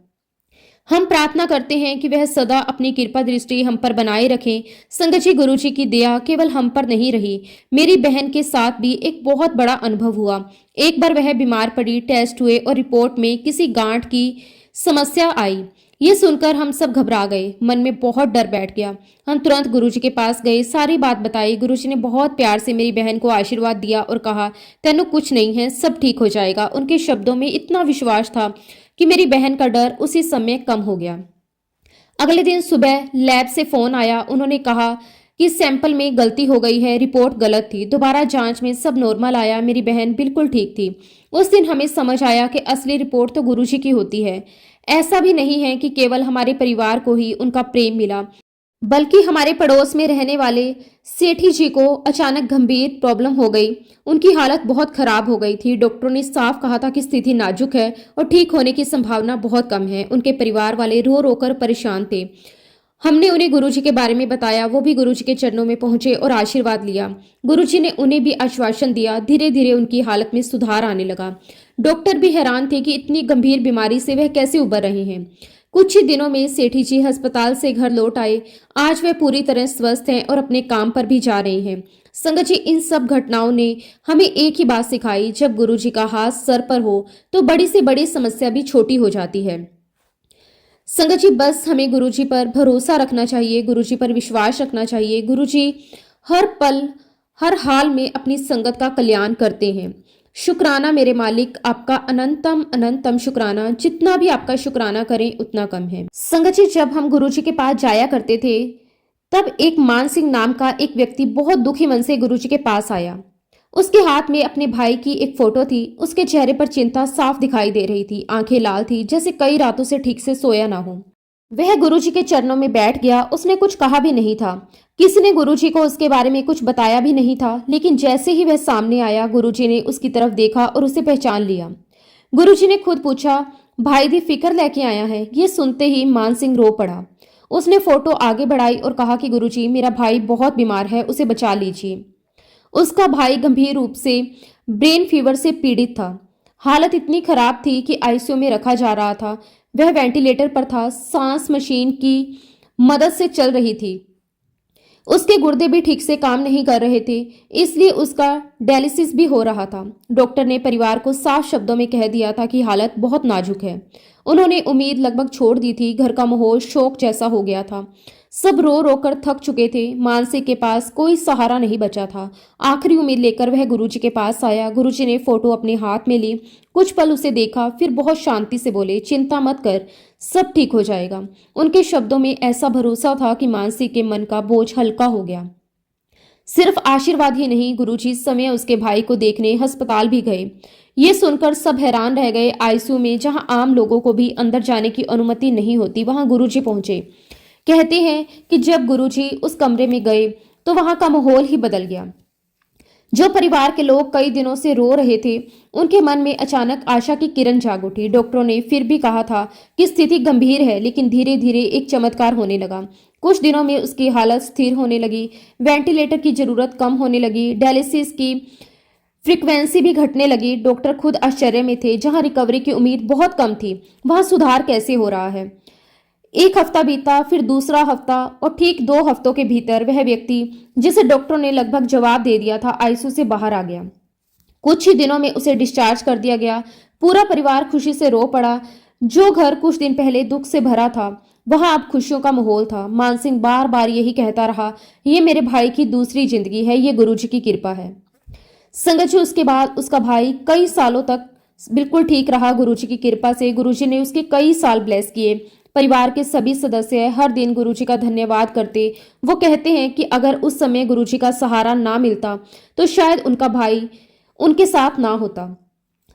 हम प्रार्थना करते हैं कि वह सदा अपनी कृपा दृष्टि हम पर बनाए रखें। संगत जी, गुरु जी की दया केवल हम पर नहीं रही, मेरी बहन के साथ भी एक बहुत बड़ा अनुभव हुआ। एक बार वह बीमार पड़ी, टेस्ट हुए और रिपोर्ट में किसी गांठ की समस्या आई। ये सुनकर हम सब घबरा गए। मन में बहुत डर बैठ गया। हम तुरंत गुरुजी के पास गए, सारी बात बताई। गुरुजी ने बहुत प्यार से मेरी बहन को आशीर्वाद दिया और कहा, तेनू कुछ नहीं है, सब ठीक हो जाएगा। उनके शब्दों में इतना विश्वास था कि मेरी बहन का डर उसी समय कम हो गया। अगले दिन सुबह लैब से फोन आया। उन्होंने कहा कि सैंपल में गलती हो गई है, रिपोर्ट गलत थी। दोबारा जांच में सब नॉर्मल आया। मेरी बहन बिल्कुल ठीक थी। उस दिन हमें समझ आया कि असली रिपोर्ट तो गुरुजी की होती है। ऐसा भी नहीं है कि केवल हमारे परिवार को ही उनका प्रेम मिला, बल्कि हमारे पड़ोस में रहने वाले सेठी जी को अचानक गंभीर प्रॉब्लम हो गई। उनकी हालत बहुत खराब हो गई थी। डॉक्टरों ने साफ कहा था कि स्थिति नाजुक है और ठीक होने की संभावना बहुत कम है। उनके परिवार वाले रो रो कर परेशान थे। हमने उन्हें गुरुजी के बारे में बताया। वो भी गुरुजी के चरणों में पहुंचे और आशीर्वाद लिया। गुरुजी ने उन्हें भी आश्वासन दिया। धीरे धीरे उनकी हालत में सुधार आने लगा। डॉक्टर भी हैरान थे कि इतनी गंभीर बीमारी से वह कैसे उबर रहे हैं। कुछ ही दिनों में सेठी जी अस्पताल से घर लौट आए। आज वे पूरी तरह स्वस्थ हैं और अपने काम पर भी जा रहे हैं। संगत जी, इन सब घटनाओं ने हमें एक ही बात सिखाई, जब गुरुजी का हाथ सर पर हो तो बड़ी से बड़ी समस्या भी छोटी हो जाती है। संगत जी, बस हमें गुरुजी पर भरोसा रखना चाहिए, गुरुजी पर विश्वास रखना चाहिए। गुरुजी हर पल हर हाल में अपनी संगत का कल्याण करते हैं। शुक्राना मेरे मालिक, आपका अनंतम अनंतम शुक्राना। जितना भी आपका शुक्राना करें उतना कम है। संगत जी, जब हम गुरुजी के पास जाया करते थे तब एक मान सिंह नाम का एक व्यक्ति बहुत दुखी मन से गुरुजी के पास आया। उसके हाथ में अपने भाई की एक फोटो थी। उसके चेहरे पर चिंता साफ दिखाई दे रही थी। आंखें लाल थी, जैसे कई रातों से ठीक से सोया ना हो। वह गुरुजी के चरणों में बैठ गया। उसने कुछ कहा भी नहीं था। किसी ने गुरुजी को उसके बारे में कुछ बताया भी नहीं था। लेकिन जैसे ही वह सामने आया, गुरुजी ने उसकी तरफ देखा और उसे पहचान लिया। गुरुजी ने खुद पूछा, भाई दी फिक्र लेके आया है? ये सुनते ही मान सिंह रो पड़ा। उसने फोटो आगे बढ़ाई और कहा कि गुरुजी, मेरा भाई बहुत बीमार है, उसे बचा लीजिए। उसका भाई गंभीर रूप से ब्रेन फीवर से पीड़ित था। हालत इतनी खराब थी कि आईसीयू में रखा जा रहा था। वह वेंटिलेटर पर था, सांस मशीन की मदद से चल रही थी। उसके गुर्दे भी ठीक से काम नहीं कर रहे थे, इसलिए उसका डायलिसिस भी हो रहा था। डॉक्टर ने परिवार को साफ शब्दों में कह दिया था कि हालत बहुत नाजुक है। उन्होंने उम्मीद लगभग छोड़ दी थी। घर का माहौल शोक जैसा हो गया था। सब रो रो कर थक चुके थे। मानसी के पास कोई सहारा नहीं बचा था। आखिरी उम्मीद लेकर वह गुरुजी के पास आया। गुरुजी ने फोटो अपने हाथ में ली, कुछ पल उसे देखा, फिर बहुत शांति से बोले, चिंता मत कर, सब ठीक हो जाएगा। उनके शब्दों में ऐसा भरोसा था कि मानसी के मन का बोझ हल्का हो गया। सिर्फ आशीर्वाद ही नहीं, गुरुजी इस समय उसके भाई को देखने अस्पताल भी गए। ये सुनकर सब हैरान रह गए। आईसीयू में जहां आम लोगों को भी अंदर जाने की अनुमति नहीं होती, वहां गुरुजी पहुंचे। कहते हैं कि जब गुरुजी उस कमरे में गए तो वहां का माहौल ही बदल गया। जो परिवार के लोग कई दिनों से रो रहे थे, उनके मन में अचानक आशा की किरण जाग उठी। डॉक्टरों ने फिर भी कहा था कि स्थिति गंभीर है, लेकिन धीरे धीरे एक चमत्कार होने लगा। कुछ दिनों में उसकी हालत स्थिर होने लगी। वेंटिलेटर की जरूरत कम होने लगी। डायलिसिस की फ्रीक्वेंसी भी घटने लगी। डॉक्टर खुद आश्चर्य में थे। जहां रिकवरी की उम्मीद बहुत कम थी, वहां सुधार कैसे हो रहा है। एक हफ्ता बीता, फिर दूसरा हफ्ता, और ठीक 2 हफ्तों के भीतर वह व्यक्ति जिसे डॉक्टरों ने लगभग जवाब दे दिया था, आईसीयू से बाहर आ गया। कुछ ही दिनों में उसे डिस्चार्ज कर दिया गया। पूरा परिवार खुशी से रो पड़ा। जो घर कुछ दिन पहले दुख से भरा था, वहां अब खुशियों का माहौल था। मान सिंह बार बार यही कहता रहा, ये मेरे भाई की दूसरी जिंदगी है, ये गुरुजी की कृपा है। संगत जी, उसके बाद उसका भाई कई सालों तक बिल्कुल ठीक रहा। गुरुजी की कृपा से गुरुजी ने उसके कई साल ब्लेस किए। परिवार के सभी सदस्य हर दिन गुरुजी का धन्यवाद करते। वो कहते हैं कि अगर उस समय गुरुजी का सहारा ना मिलता तो शायद उनका भाई उनके साथ ना होता।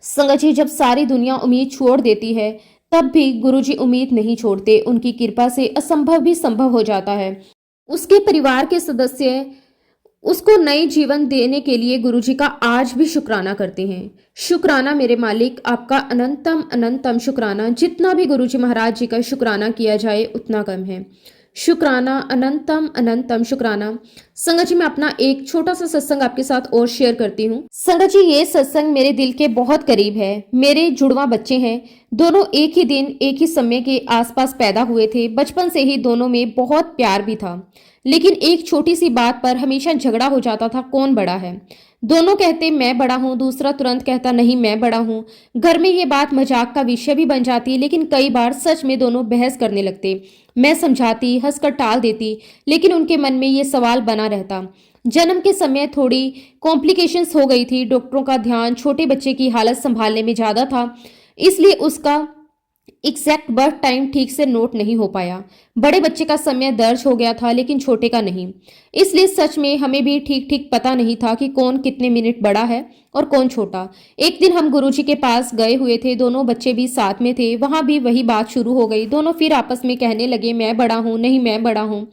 संगत जी, जब सारी दुनिया उम्मीद छोड़ देती है, तब भी गुरुजी उम्मीद नहीं छोड़ते। उनकी कृपा से असंभव भी संभव हो जाता है। उसके परिवार के सदस्य उसको नई जीवन देने के लिए गुरुजी का आज भी शुक्राना करते हैं। शुक्राना मेरे मालिक, आपका अनंतम अनंतम शुक्राना। जितना भी गुरुजी महाराज जी का शुक्राना किया जाए उतना कम है। शुक्राना, अनंतम अनंतम शुक्राना। संगत जी, मैं अपना एक छोटा सा सत्संग आपके साथ और शेयर करती हूँ। संगत जी, ये सत्संग मेरे दिल के बहुत करीब है। मेरे जुड़वा बच्चे हैं। दोनों एक ही दिन एक ही समय के आसपास पैदा हुए थे। बचपन से ही दोनों में बहुत प्यार भी था, लेकिन एक छोटी सी बात पर हमेशा झगड़ा हो जाता था, कौन बड़ा है। दोनों कहते मैं बड़ा हूं, दूसरा तुरंत कहता नहीं मैं बड़ा हूं। घर में ये बात मजाक का विषय भी बन जाती, लेकिन कई बार सच में दोनों बहस करने लगते। मैं समझाती, हंसकर टाल देती, लेकिन उनके मन में ये सवाल बना रहता। जन्म के समय थोड़ी कॉम्प्लिकेशंस हो गई थी। डॉक्टरों का ध्यान छोटे बच्चे की हालत संभालने में ज्यादा था, इसलिए उसका एग्जैक्ट बर्थ टाइम ठीक से नोट नहीं हो पाया। बड़े बच्चे का समय दर्ज हो गया था, लेकिन छोटे का नहीं। इसलिए सच में हमें भी ठीक ठीक पता नहीं था कि कौन कितने मिनट बड़ा है और कौन छोटा। एक दिन हम गुरुजी के पास गए हुए थे, दोनों बच्चे भी साथ में थे। वहां भी वही बात शुरू हो गई। दोनों फिर आपस में कहने लगे मैं बड़ा हूं, नहीं मैं बड़ा हूं।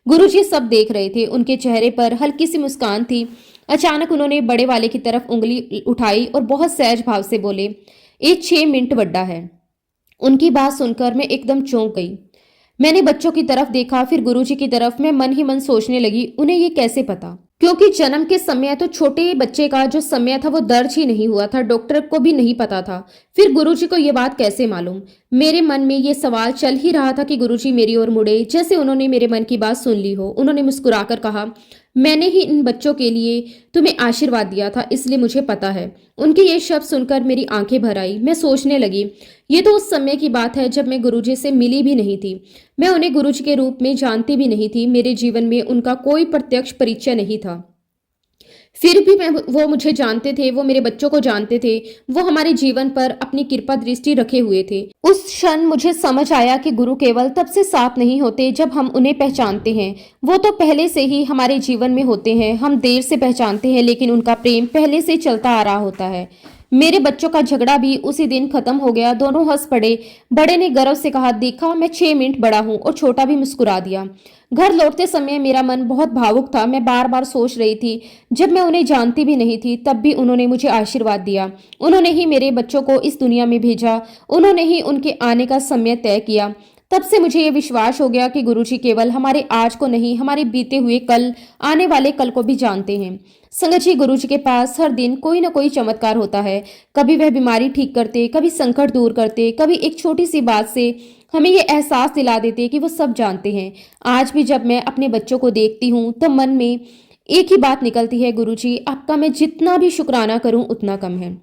गुरुजी सब देख रहे थे, उनके चेहरे पर हल्की सी मुस्कान थी। अचानक उन्होंने बड़े वाले की तरफ उंगली उठाई और बहुत सहज भाव से बोले, ये 6 मिनट बड़ा है। उनकी बात सुनकर मैं एकदम चौंक गई। मैंने बच्चों की तरफ देखा, फिर गुरुजी की तरफ। मैं मन ही मन सोचने लगी, उन्हें ये कैसे पता, क्योंकि जन्म के समय तो छोटे बच्चे का जो समय था वो दर्ज ही नहीं हुआ था। डॉक्टर को भी नहीं पता था, फिर गुरुजी को ये बात कैसे मालूम। मेरे मन में ये सवाल चल ही रहा था कि गुरुजी मेरी ओर मुड़े, जैसे उन्होंने मेरे मन की बात सुन ली हो। उन्होंने मुस्कुराकर कहा, मैंने ही इन बच्चों के लिए तुम्हें आशीर्वाद दिया था, इसलिए मुझे पता है। उनके ये शब्द सुनकर मेरी आंखें भर आई। मैं सोचने लगी, ये तो उस समय की बात है जब मैं गुरुजी से मिली भी नहीं थी। मैं उन्हें गुरुजी के रूप में जानती भी नहीं थी। मेरे जीवन में उनका कोई प्रत्यक्ष परिचय नहीं था, फिर भी वो मुझे जानते थे, वो मेरे बच्चों को जानते थे। वो हमारे जीवन पर अपनी कृपा दृष्टि रखे हुए थे। उस क्षण मुझे समझ आया कि गुरु केवल तब से साथ नहीं होते जब हम उन्हें पहचानते हैं। वो तो पहले से ही हमारे जीवन में होते हैं। हम देर से पहचानते हैं, लेकिन उनका प्रेम पहले से चलता आ रहा होता है। मेरे बच्चों का झगड़ा भी उसी दिन खत्म हो गया। दोनों हंस पड़े। बड़े ने गर्व से कहा, देखा मैं 6 मिनट बड़ा हूं, और छोटा भी मुस्कुरा दिया। घर लौटते समय मेरा मन बहुत भावुक था। मैं बार बार सोच रही थी, जब मैं उन्हें जानती भी नहीं थी तब भी उन्होंने मुझे आशीर्वाद दिया। उन्होंने ही मेरे बच्चों को इस दुनिया में भेजा, उन्होंने ही उनके आने का समय तय किया। तब से मुझे ये विश्वास हो गया कि गुरुजी केवल हमारे आज को नहीं, हमारे बीते हुए कल, आने वाले कल को भी जानते हैं। संगत जी, गुरुजी के पास हर दिन कोई ना कोई चमत्कार होता है। कभी वह बीमारी ठीक करते, कभी संकट दूर करते, कभी एक छोटी सी बात से हमें ये एहसास दिला देते कि वो सब जानते हैं। आज भी जब मैं अपने बच्चों को देखती हूँ तो मन में एक ही बात निकलती है, गुरुजी आपका मैं जितना भी शुक्राना करूं उतना कम है।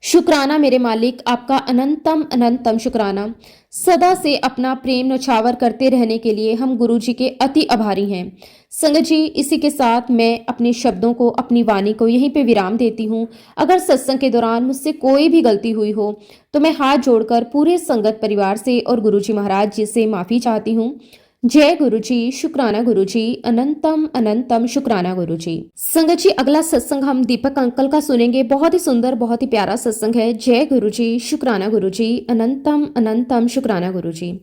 शुक्राना मेरे मालिक, आपका अनंतम अनंतम शुक्राना। सदा से अपना प्रेम नौछावर करते रहने के लिए हम गुरुजी के अति आभारी हैं। संगत जी, इसी के साथ मैं अपने शब्दों को, अपनी वाणी को यहीं पे विराम देती हूँ। अगर सत्संग के दौरान मुझसे कोई भी गलती हुई हो तो मैं हाथ जोड़कर पूरे संगत परिवार से और गुरुजी महाराज जी से माफी चाहती हूँ। जय गुरुजी, शुक्राना गुरुजी, अनंतम अनंतम शुक्राना गुरुजी। संगत जी, अगला सत्संग हम दीपक अंकल का सुनेंगे। बहुत ही सुंदर, बहुत ही प्यारा सत्संग है। जय गुरुजी, शुक्राना गुरुजी, अनंतम अनंतम शुक्राना गुरुजी।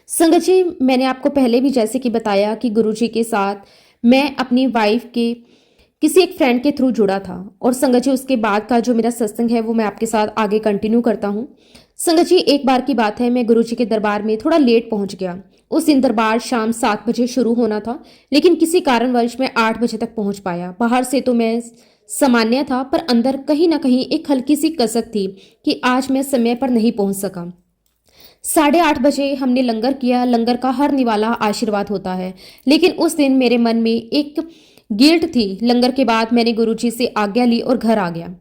संगत जी, मैंने आपको पहले भी जैसे कि बताया कि गुरुजी के साथ मैं अपनी वाइफ के किसी एक फ्रेंड के थ्रू जुड़ा था, और संगत जी उसके बाद का जो मेरा सत्संग है वो मैं आपके साथ आगे कंटिन्यू करता हूँ। संगत जी, एक बार की बात है, मैं गुरुजी के दरबार में थोड़ा लेट पहुंच गया। उस दिन दरबार शाम 7 बजे शुरू होना था, लेकिन किसी कारणवश मैं 8 बजे तक पहुंच पाया। बाहर से तो मैं सामान्य था, पर अंदर कहीं ना कहीं एक हल्की सी कसक थी कि आज मैं समय पर नहीं पहुंच सका। 8:30 बजे हमने लंगर किया। लंगर का हर निवाला आशीर्वाद होता है, लेकिन उस दिन मेरे मन में एक गिल्ट थी। लंगर के बाद मैंने गुरुजी से आज्ञा ली और घर आ गया।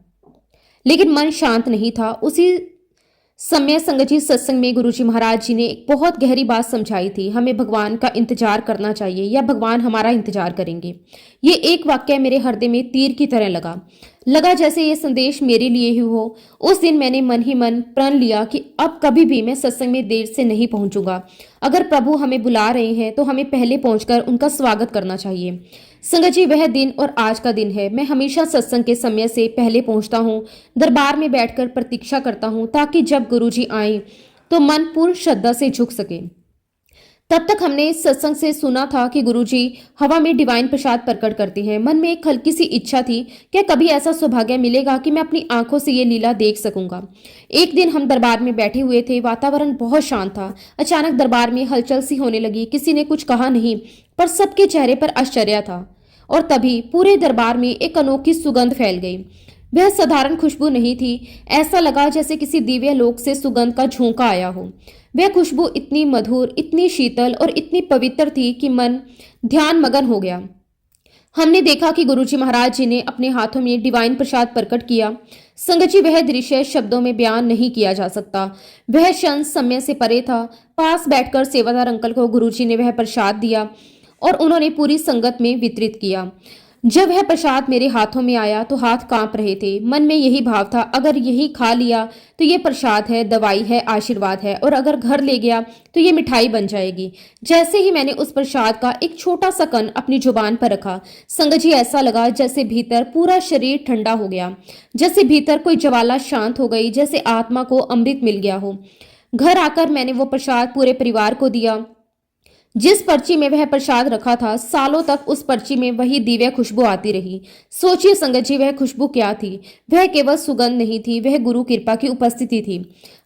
लेकिन मन शांत नहीं था। उसी समय संगत जी सत्संग में गुरुजी महाराज जी ने एक बहुत गहरी बात समझाई थी। हमें भगवान का इंतजार करना चाहिए या भगवान हमारा इंतजार करेंगे। ये एक वाक्य मेरे हृदय में तीर की तरह लगा जैसे ये संदेश मेरे लिए ही हो। उस दिन मैंने मन ही मन प्रण लिया कि अब कभी भी मैं सत्संग में देर से नहीं पहुंचूंगा। अगर प्रभु हमें बुला रहे हैं तो हमें पहले पहुंचकर उनका स्वागत करना चाहिए। संगत जी, वह दिन और आज का दिन है। मैं हमेशा सत्संग के समय से पहले पहुंचता हूँ, दरबार में बैठकर प्रतीक्षा करता हूँ ताकि जब गुरुजी आए तो मन पूर्ण श्रद्धा से झुक सके। तब तक हमने सत्संग से सुना था कि गुरुजी हवा में डिवाइन प्रसाद प्रकट करते हैं। मन में एक हल्की सी इच्छा थी, क्या कभी ऐसा सौभाग्य मिलेगा कि मैं अपनी आंखों से ये लीला देख सकूंगा। एक दिन हम दरबार में बैठे हुए थे, वातावरण बहुत शांत था। अचानक दरबार में हलचल सी होने लगी। किसी ने कुछ कहा नहीं, पर सबके चेहरे पर आश्चर्य था। और तभी पूरे दरबार में एक अनोखी सुगंध फैल गई। वह साधारण खुशबू नहीं थी, ऐसा लगा जैसे किसी दिव्य लोक से सुगंध का झोंका आया हो। वह खुशबू इतनी मधुर, इतनी शीतल और इतनी पवित्र थी कि मन ध्यान मगन हो गया। हमने देखा कि गुरुजी महाराज जी ने अपने हाथों में डिवाइन प्रसाद प्रकट किया। संगत जी, वह दृश्य शब्दों में बयान नहीं किया जा सकता। वह क्षण समय से परे था। पास बैठकर सेवादार अंकल को गुरुजी ने वह प्रसाद दिया और उन्होंने पूरी संगत में वितरित किया। जब वह प्रसाद मेरे हाथों में आया तो हाथ कांप रहे थे। मन में यही भाव था, अगर यही खा लिया तो ये प्रसाद है, दवाई है, आशीर्वाद है, और अगर घर ले गया तो ये मिठाई बन जाएगी। जैसे ही मैंने उस प्रसाद का एक छोटा सा कण अपनी जुबान पर रखा, संगत जी, ऐसा लगा जैसे भीतर पूरा शरीर ठंडा हो गया, जैसे भीतर कोई ज्वाला शांत हो गई, जैसे आत्मा को अमृत मिल गया हो। घर आकर मैंने वो प्रसाद पूरे परिवार को दिया। जिस पर्ची में वह प्रसाद रखा था, सालों तक उस पर्ची में वही दिव्य खुशबू आती रही। सोचिए संगत जी, वह खुशबू क्या थी? वह केवल सुगंध नहीं थी, वह गुरु कृपा की उपस्थिति थी।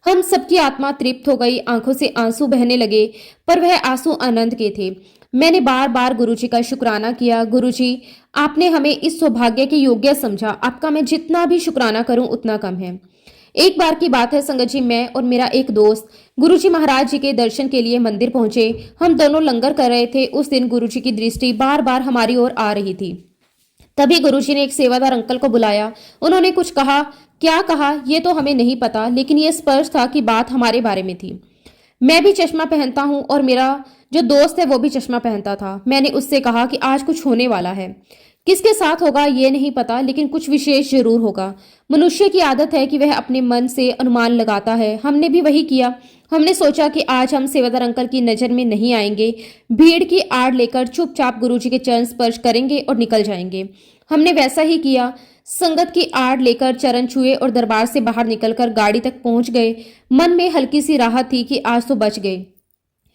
हम सबकी आत्मा तृप्त हो गई, आंखों से आंसू बहने लगे, पर वह आंसू आनंद के थे। मैंने बार बार गुरुजी का शुक्राना किया। गुरुजी, आपने हमें इस सौभाग्य के योग्य समझा। आपका मैं जितना भी शुक्राना करूं उतना कम है। एक बार की बात है संगत जी, मैं और मेरा एक दोस्त गुरुजी महाराज जी के दर्शन के लिए मंदिर पहुंचे। हम दोनों लंगर कर रहे थे। उस दिन गुरुजी की दृष्टि बार बार हमारी ओर आ रही थी। तभी गुरुजी ने एक सेवादार अंकल को बुलाया। उन्होंने कुछ कहा। क्या कहा ये तो हमें नहीं पता, लेकिन यह स्पष्ट था कि बात हमारे बारे में थी। मैं भी चश्मा पहनता हूं और मेरा जो दोस्त है वो भी चश्मा पहनता था। मैंने उससे कहा कि आज कुछ होने वाला है। किसके साथ होगा ये नहीं पता, लेकिन कुछ विशेष जरूर होगा। मनुष्य की आदत है कि वह अपने मन से अनुमान लगाता है। हमने भी वही किया। हमने सोचा कि आज हम सेवादार अंकल की नजर में नहीं आएंगे। भीड़ की आड़ लेकर चुपचाप गुरुजी के चरण स्पर्श करेंगे और निकल जाएंगे। हमने वैसा ही किया। संगत की आड़ लेकर चरण छुए और दरबार से बाहर निकलकर गाड़ी तक पहुंच गए। मन में हल्की सी राहत थी कि आज तो बच गए।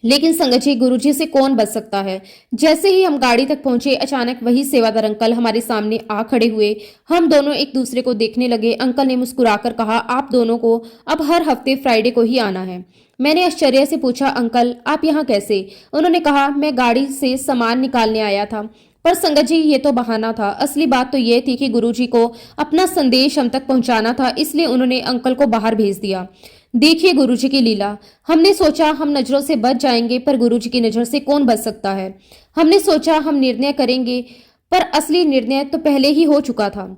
लेकिन संगत जी, गुरुजी से कौन बच सकता है? जैसे ही हम गाड़ी तक पहुंचे, अचानक वही सेवादार अंकल हमारे सामने आ खड़े हुए। हम दोनों एक दूसरे को देखने लगे। अंकल ने मुस्कुराकर कहा, आप दोनों को अब हर हफ्ते फ्राइडे को ही आना है। मैंने आश्चर्य से पूछा, अंकल आप यहाँ कैसे? उन्होंने कहा, मैं गाड़ी से सामान निकालने आया था। पर संगत जी, ये तो बहाना था। असली बात तो ये थी कि गुरुजी को अपना संदेश हम तक पहुंचाना था, इसलिए उन्होंने अंकल को बाहर भेज दिया। देखिए गुरुजी की लीला। हमने सोचा हम नजरों से बच जाएंगे, पर गुरुजी की नजर से कौन बच सकता है? हमने सोचा हम निर्णय करेंगे, पर असली निर्णय तो पहले ही हो चुका था।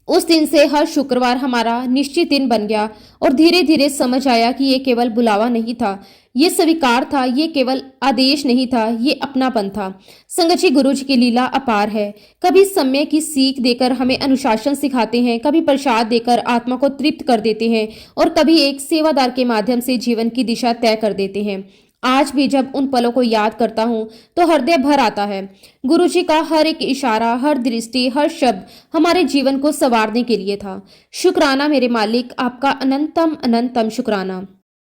उस दिन से हर शुक्रवार हमारा निश्चित दिन बन गया और धीरे धीरे समझ आया कि ये केवल बुलावा नहीं था, ये स्वीकार था, ये केवल आदेश नहीं था, ये अपनापन था। संगत जी, गुरुजी की लीला अपार है। कभी समय की सीख देकर हमें अनुशासन सिखाते हैं, कभी प्रसाद देकर आत्मा को तृप्त कर देते हैं, और कभी एक सेवादार के माध्यम से जीवन की दिशा तय कर देते हैं। आज भी जब उन पलों को याद करता हूँ तो हृदय भर आता है। गुरुजी का हर एक इशारा, हर दृष्टि, हर शब्द हमारे जीवन को संवारने के लिए था। शुक्राना मेरे मालिक, आपका अनंतम अनंतम शुक्राना।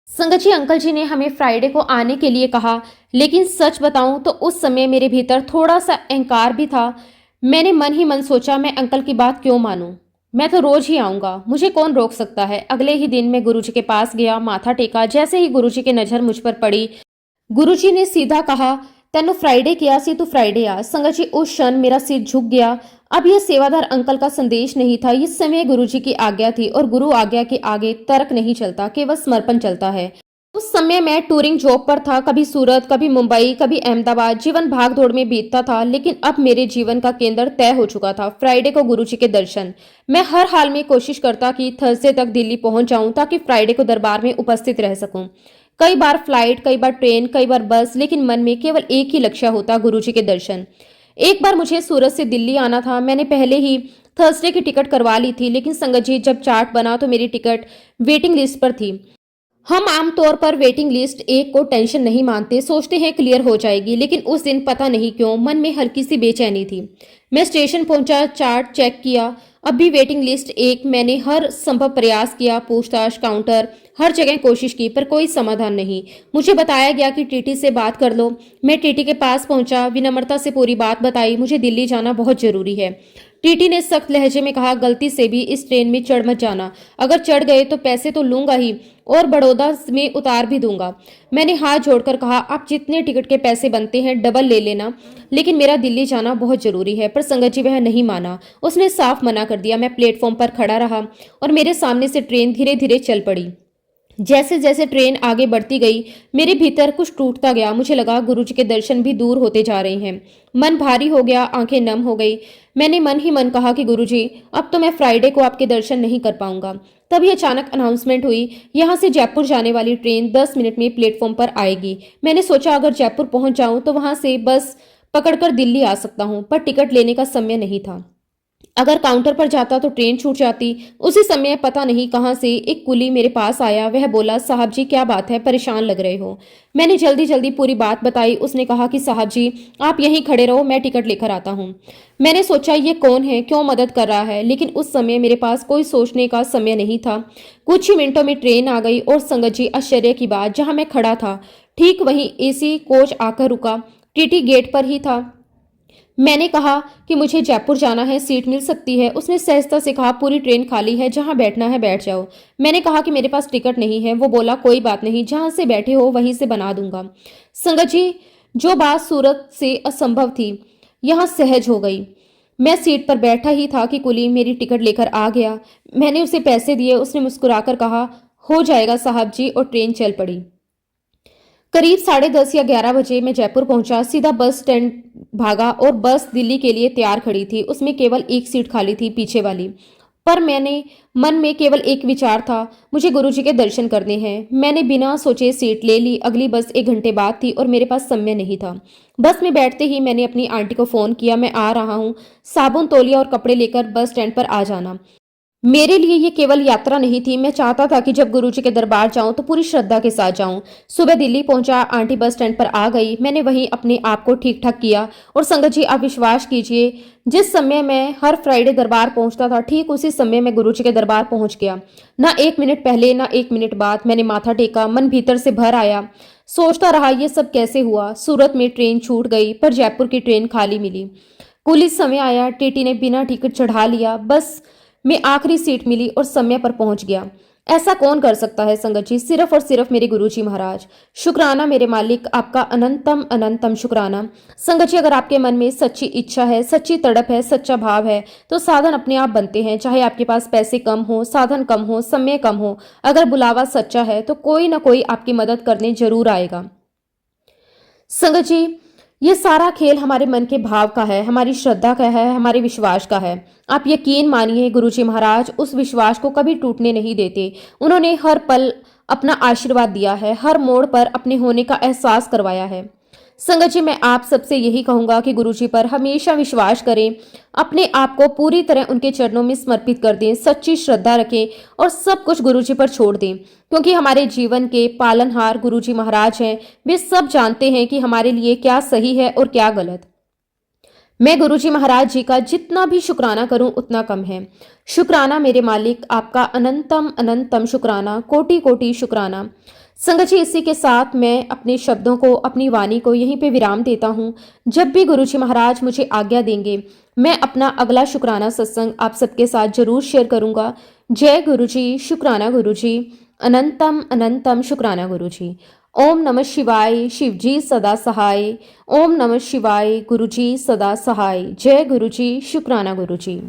संगत जी, अंकल जी ने हमें फ्राइडे को आने के लिए कहा, लेकिन सच बताऊं तो उस समय मेरे भीतर थोड़ा सा अहंकार भी था। मैंने मन ही मन सोचा, मैं अंकल की बात क्यों मानूं? मैं तो रोज ही आऊंगा, मुझे कौन रोक सकता है। अगले ही दिन मैं गुरुजी के पास गया, माथा टेका। जैसे ही गुरुजी की नजर मुझ पर पड़ी, गुरुजी ने सीधा कहा, तेनू फ्राइडे किया सी, तू फ्राइडे आ। संगत जी, उस क्षण मेरा सिर झुक गया। अब यह सेवादार अंकल का संदेश नहीं था, इस समय गुरुजी की आज्ञा थी, और गुरु आज्ञा के आगे तर्क नहीं चलता, केवल समर्पण चलता है। उस समय मैं टूरिंग जॉब पर था, कभी सूरत, कभी मुंबई, कभी अहमदाबाद। जीवन भाग दौड़ में बीतता था, लेकिन अब मेरे जीवन का केंद्र तय हो चुका था, फ्राइडे को गुरुजी के दर्शन। मैं हर हाल में कोशिश करता कि थर्सडे तक दिल्ली पहुंच जाऊं ताकि फ्राइडे को दरबार में उपस्थित रह सकूं। कई बार फ्लाइट, कई बार ट्रेन, कई बार बस, लेकिन मन में केवल एक ही लक्ष्य होता, गुरुजी के दर्शन। एक बार मुझे सूरत से दिल्ली आना था। मैंने पहले ही थर्सडे की टिकट करवा ली थी, लेकिन संगत जी, जब चार्ट बना तो मेरी टिकट वेटिंग लिस्ट पर थी। हम आमतौर पर वेटिंग लिस्ट एक को टेंशन नहीं मानते, सोचते हैं क्लियर हो जाएगी, लेकिन उस दिन पता नहीं क्यों मन में हल्की सी बेचैनी थी। मैं स्टेशन पहुंचा, चार्ट चेक किया, अब भी वेटिंग लिस्ट एक। मैंने हर संभव प्रयास किया, पूछताछ, काउंटर, हर जगह कोशिश की, पर कोई समाधान नहीं। मुझे बताया गया कि टीटी से बात कर लो। मैं टीटी के पास पहुंचा, विनम्रता से पूरी बात बताई, मुझे दिल्ली जाना बहुत जरूरी है। टीटी ने सख्त लहजे में कहा, गलती से भी इस ट्रेन में चढ़ मत जाना। अगर चढ़ गए तो पैसे तो लूंगा ही, और बड़ौदा में उतार भी दूंगा। मैंने हाथ जोड़कर कहा, आप जितने टिकट के पैसे बनते हैं डबल ले लेना, लेकिन मेरा दिल्ली जाना बहुत जरूरी है। पर संगत जी, वह नहीं माना। उसने साफ मना कर दिया। मैं प्लेटफॉर्म पर खड़ा रहा और मेरे सामने से ट्रेन धीरे धीरे चल पड़ी। जैसे जैसे ट्रेन आगे बढ़ती गई, मेरे भीतर कुछ टूटता गया। मुझे लगा गुरुजी के दर्शन भी दूर होते जा रहे हैं। मन भारी हो गया, आंखें नम हो गई। मैंने मन ही मन कहा कि गुरुजी, अब तो मैं फ्राइडे को आपके दर्शन नहीं कर पाऊंगा। तभी अचानक अनाउंसमेंट हुई, यहाँ से जयपुर जाने वाली ट्रेन 10 मिनट में प्लेटफॉर्म पर आएगी। मैंने सोचा अगर जयपुर पहुंच जाऊं तो वहां से बस पकड़कर दिल्ली आ सकता हूं, पर टिकट लेने का समय नहीं था। अगर काउंटर पर जाता तो ट्रेन छूट जाती। उसी समय पता नहीं कहां से एक कुली मेरे पास आया। वह बोला, साहब जी क्या बात है, परेशान लग रहे हो। मैंने जल्दी जल्दी पूरी बात बताई। उसने कहा कि साहब जी आप यहीं खड़े रहो, मैं टिकट लेकर आता हूँ। मैंने सोचा ये कौन है, क्यों मदद कर रहा है, लेकिन उस समय मेरे पास कोई सोचने का समय नहीं था। कुछ ही मिनटों में ट्रेन आ गई और संगत जी, आश्चर्य की बात, जहां मैं खड़ा था ठीक वहीं एसी कोच आकर रुका। टीटी गेट पर ही था। मैंने कहा कि मुझे जयपुर जाना है, सीट मिल सकती है। उसने सहजता से कहा, पूरी ट्रेन खाली है, जहां बैठना है बैठ जाओ। मैंने कहा कि मेरे पास टिकट नहीं है। वो बोला, कोई बात नहीं, जहां से बैठे हो वहीं से बना दूंगा। संगत जी, जो बात सूरत से असंभव थी यहां सहज हो गई। मैं सीट पर बैठा ही था कि कुली मेरी टिकट लेकर आ गया। मैंने उसे पैसे दिए। उसने मुस्कुराकर कहा, हो जाएगा साहब जी, और ट्रेन चल पड़ी। करीब 10:30 या 11 बजे मैं जयपुर पहुंचा। सीधा बस स्टैंड भागा और बस दिल्ली के लिए तैयार खड़ी थी। उसमें केवल एक सीट खाली थी, पीछे वाली। पर मैंने मन में केवल एक विचार था, मुझे गुरुजी के दर्शन करने हैं। मैंने बिना सोचे सीट ले ली। अगली बस 1 घंटे बाद थी और मेरे पास समय नहीं था। बस में बैठते ही मैंने अपनी आंटी को फोन किया, मैं आ रहा हूँ, साबुन, तौलिया और कपड़े लेकर बस स्टैंड पर आ जाना। मेरे लिए ये केवल यात्रा नहीं थी। मैं चाहता था कि जब गुरुजी के दरबार जाऊं तो पूरी श्रद्धा के साथ जाऊं। सुबह दिल्ली पहुंचा, आंटी बस स्टैंड पर आ गई। मैंने वहीं अपने आप को ठीक ठाक किया। और संगत जी, आप विश्वास कीजिए, जिस समय मैं हर फ्राइडे दरबार पहुंचता था ठीक उसी समय मैं गुरुजी के दरबार पहुंच गया। ना 1 मिनट पहले, ना 1 मिनट बाद। मैंने माथा टेका, मन भीतर से भर आया। सोचता रहा ये सब कैसे हुआ। सूरत में ट्रेन छूट गई, पर जयपुर की ट्रेन खाली मिली। पुलिस समय आया, टीटी ने बिना टिकट चढ़ा लिया। बस में आखिरी सीट मिली और समय पर पहुंच गया। ऐसा कौन कर सकता है संगत जी, सिर्फ और सिर्फ मेरे गुरुजी महाराज। शुक्राना मेरे मालिक, आपका अनंतम अनंतम शुक्राना। संगत जी, अगर आपके मन में सच्ची इच्छा है, सच्ची तड़प है, सच्चा भाव है, तो साधन अपने आप बनते हैं। चाहे आपके पास पैसे कम हो, साधन कम हो, समय कम हो, अगर बुलावा सच्चा है तो कोई ना कोई आपकी मदद करने जरूर आएगा। संगत जी, ये सारा खेल हमारे मन के भाव का है, हमारी श्रद्धा का है, हमारे विश्वास का है। आप यकीन मानिए, गुरुजी महाराज उस विश्वास को कभी टूटने नहीं देते। उन्होंने हर पल अपना आशीर्वाद दिया है, हर मोड़ पर अपने होने का एहसास करवाया है। संगत जी, मैं आप सबसे यही कहूंगा कि गुरुजी पर हमेशा विश्वास करें, अपने आप को पूरी तरह उनके चरणों में समर्पित कर दें, सच्ची श्रद्धा रखें और सब कुछ गुरुजी पर छोड़ दें, क्योंकि हमारे जीवन के पालनहार गुरुजी महाराज हैं। वे सब जानते हैं कि हमारे लिए क्या सही है और क्या गलत। मैं गुरुजी महाराज जी का जितना भी शुक्राना करूं उतना कम है। शुक्राना मेरे मालिक, आपका अनंतम अनंतम शुक्राना, कोटि कोटि शुक्राना। संगत जी, इसी के साथ मैं अपने शब्दों को, अपनी वाणी को यहीं पे विराम देता हूँ। जब भी गुरुजी महाराज मुझे आज्ञा देंगे, मैं अपना अगला शुक्राना सत्संग आप सबके साथ जरूर शेयर करूंगा। जय गुरुजी, शुक्राना गुरुजी, अनंतम अनंतम शुक्राना गुरुजी। ओम नमः शिवाय, शिवजी सदा सहाय। ओम नमः शिवाय, गुरुजी सदा सहाय। जय गुरुजी, शुक्राना गुरुजी।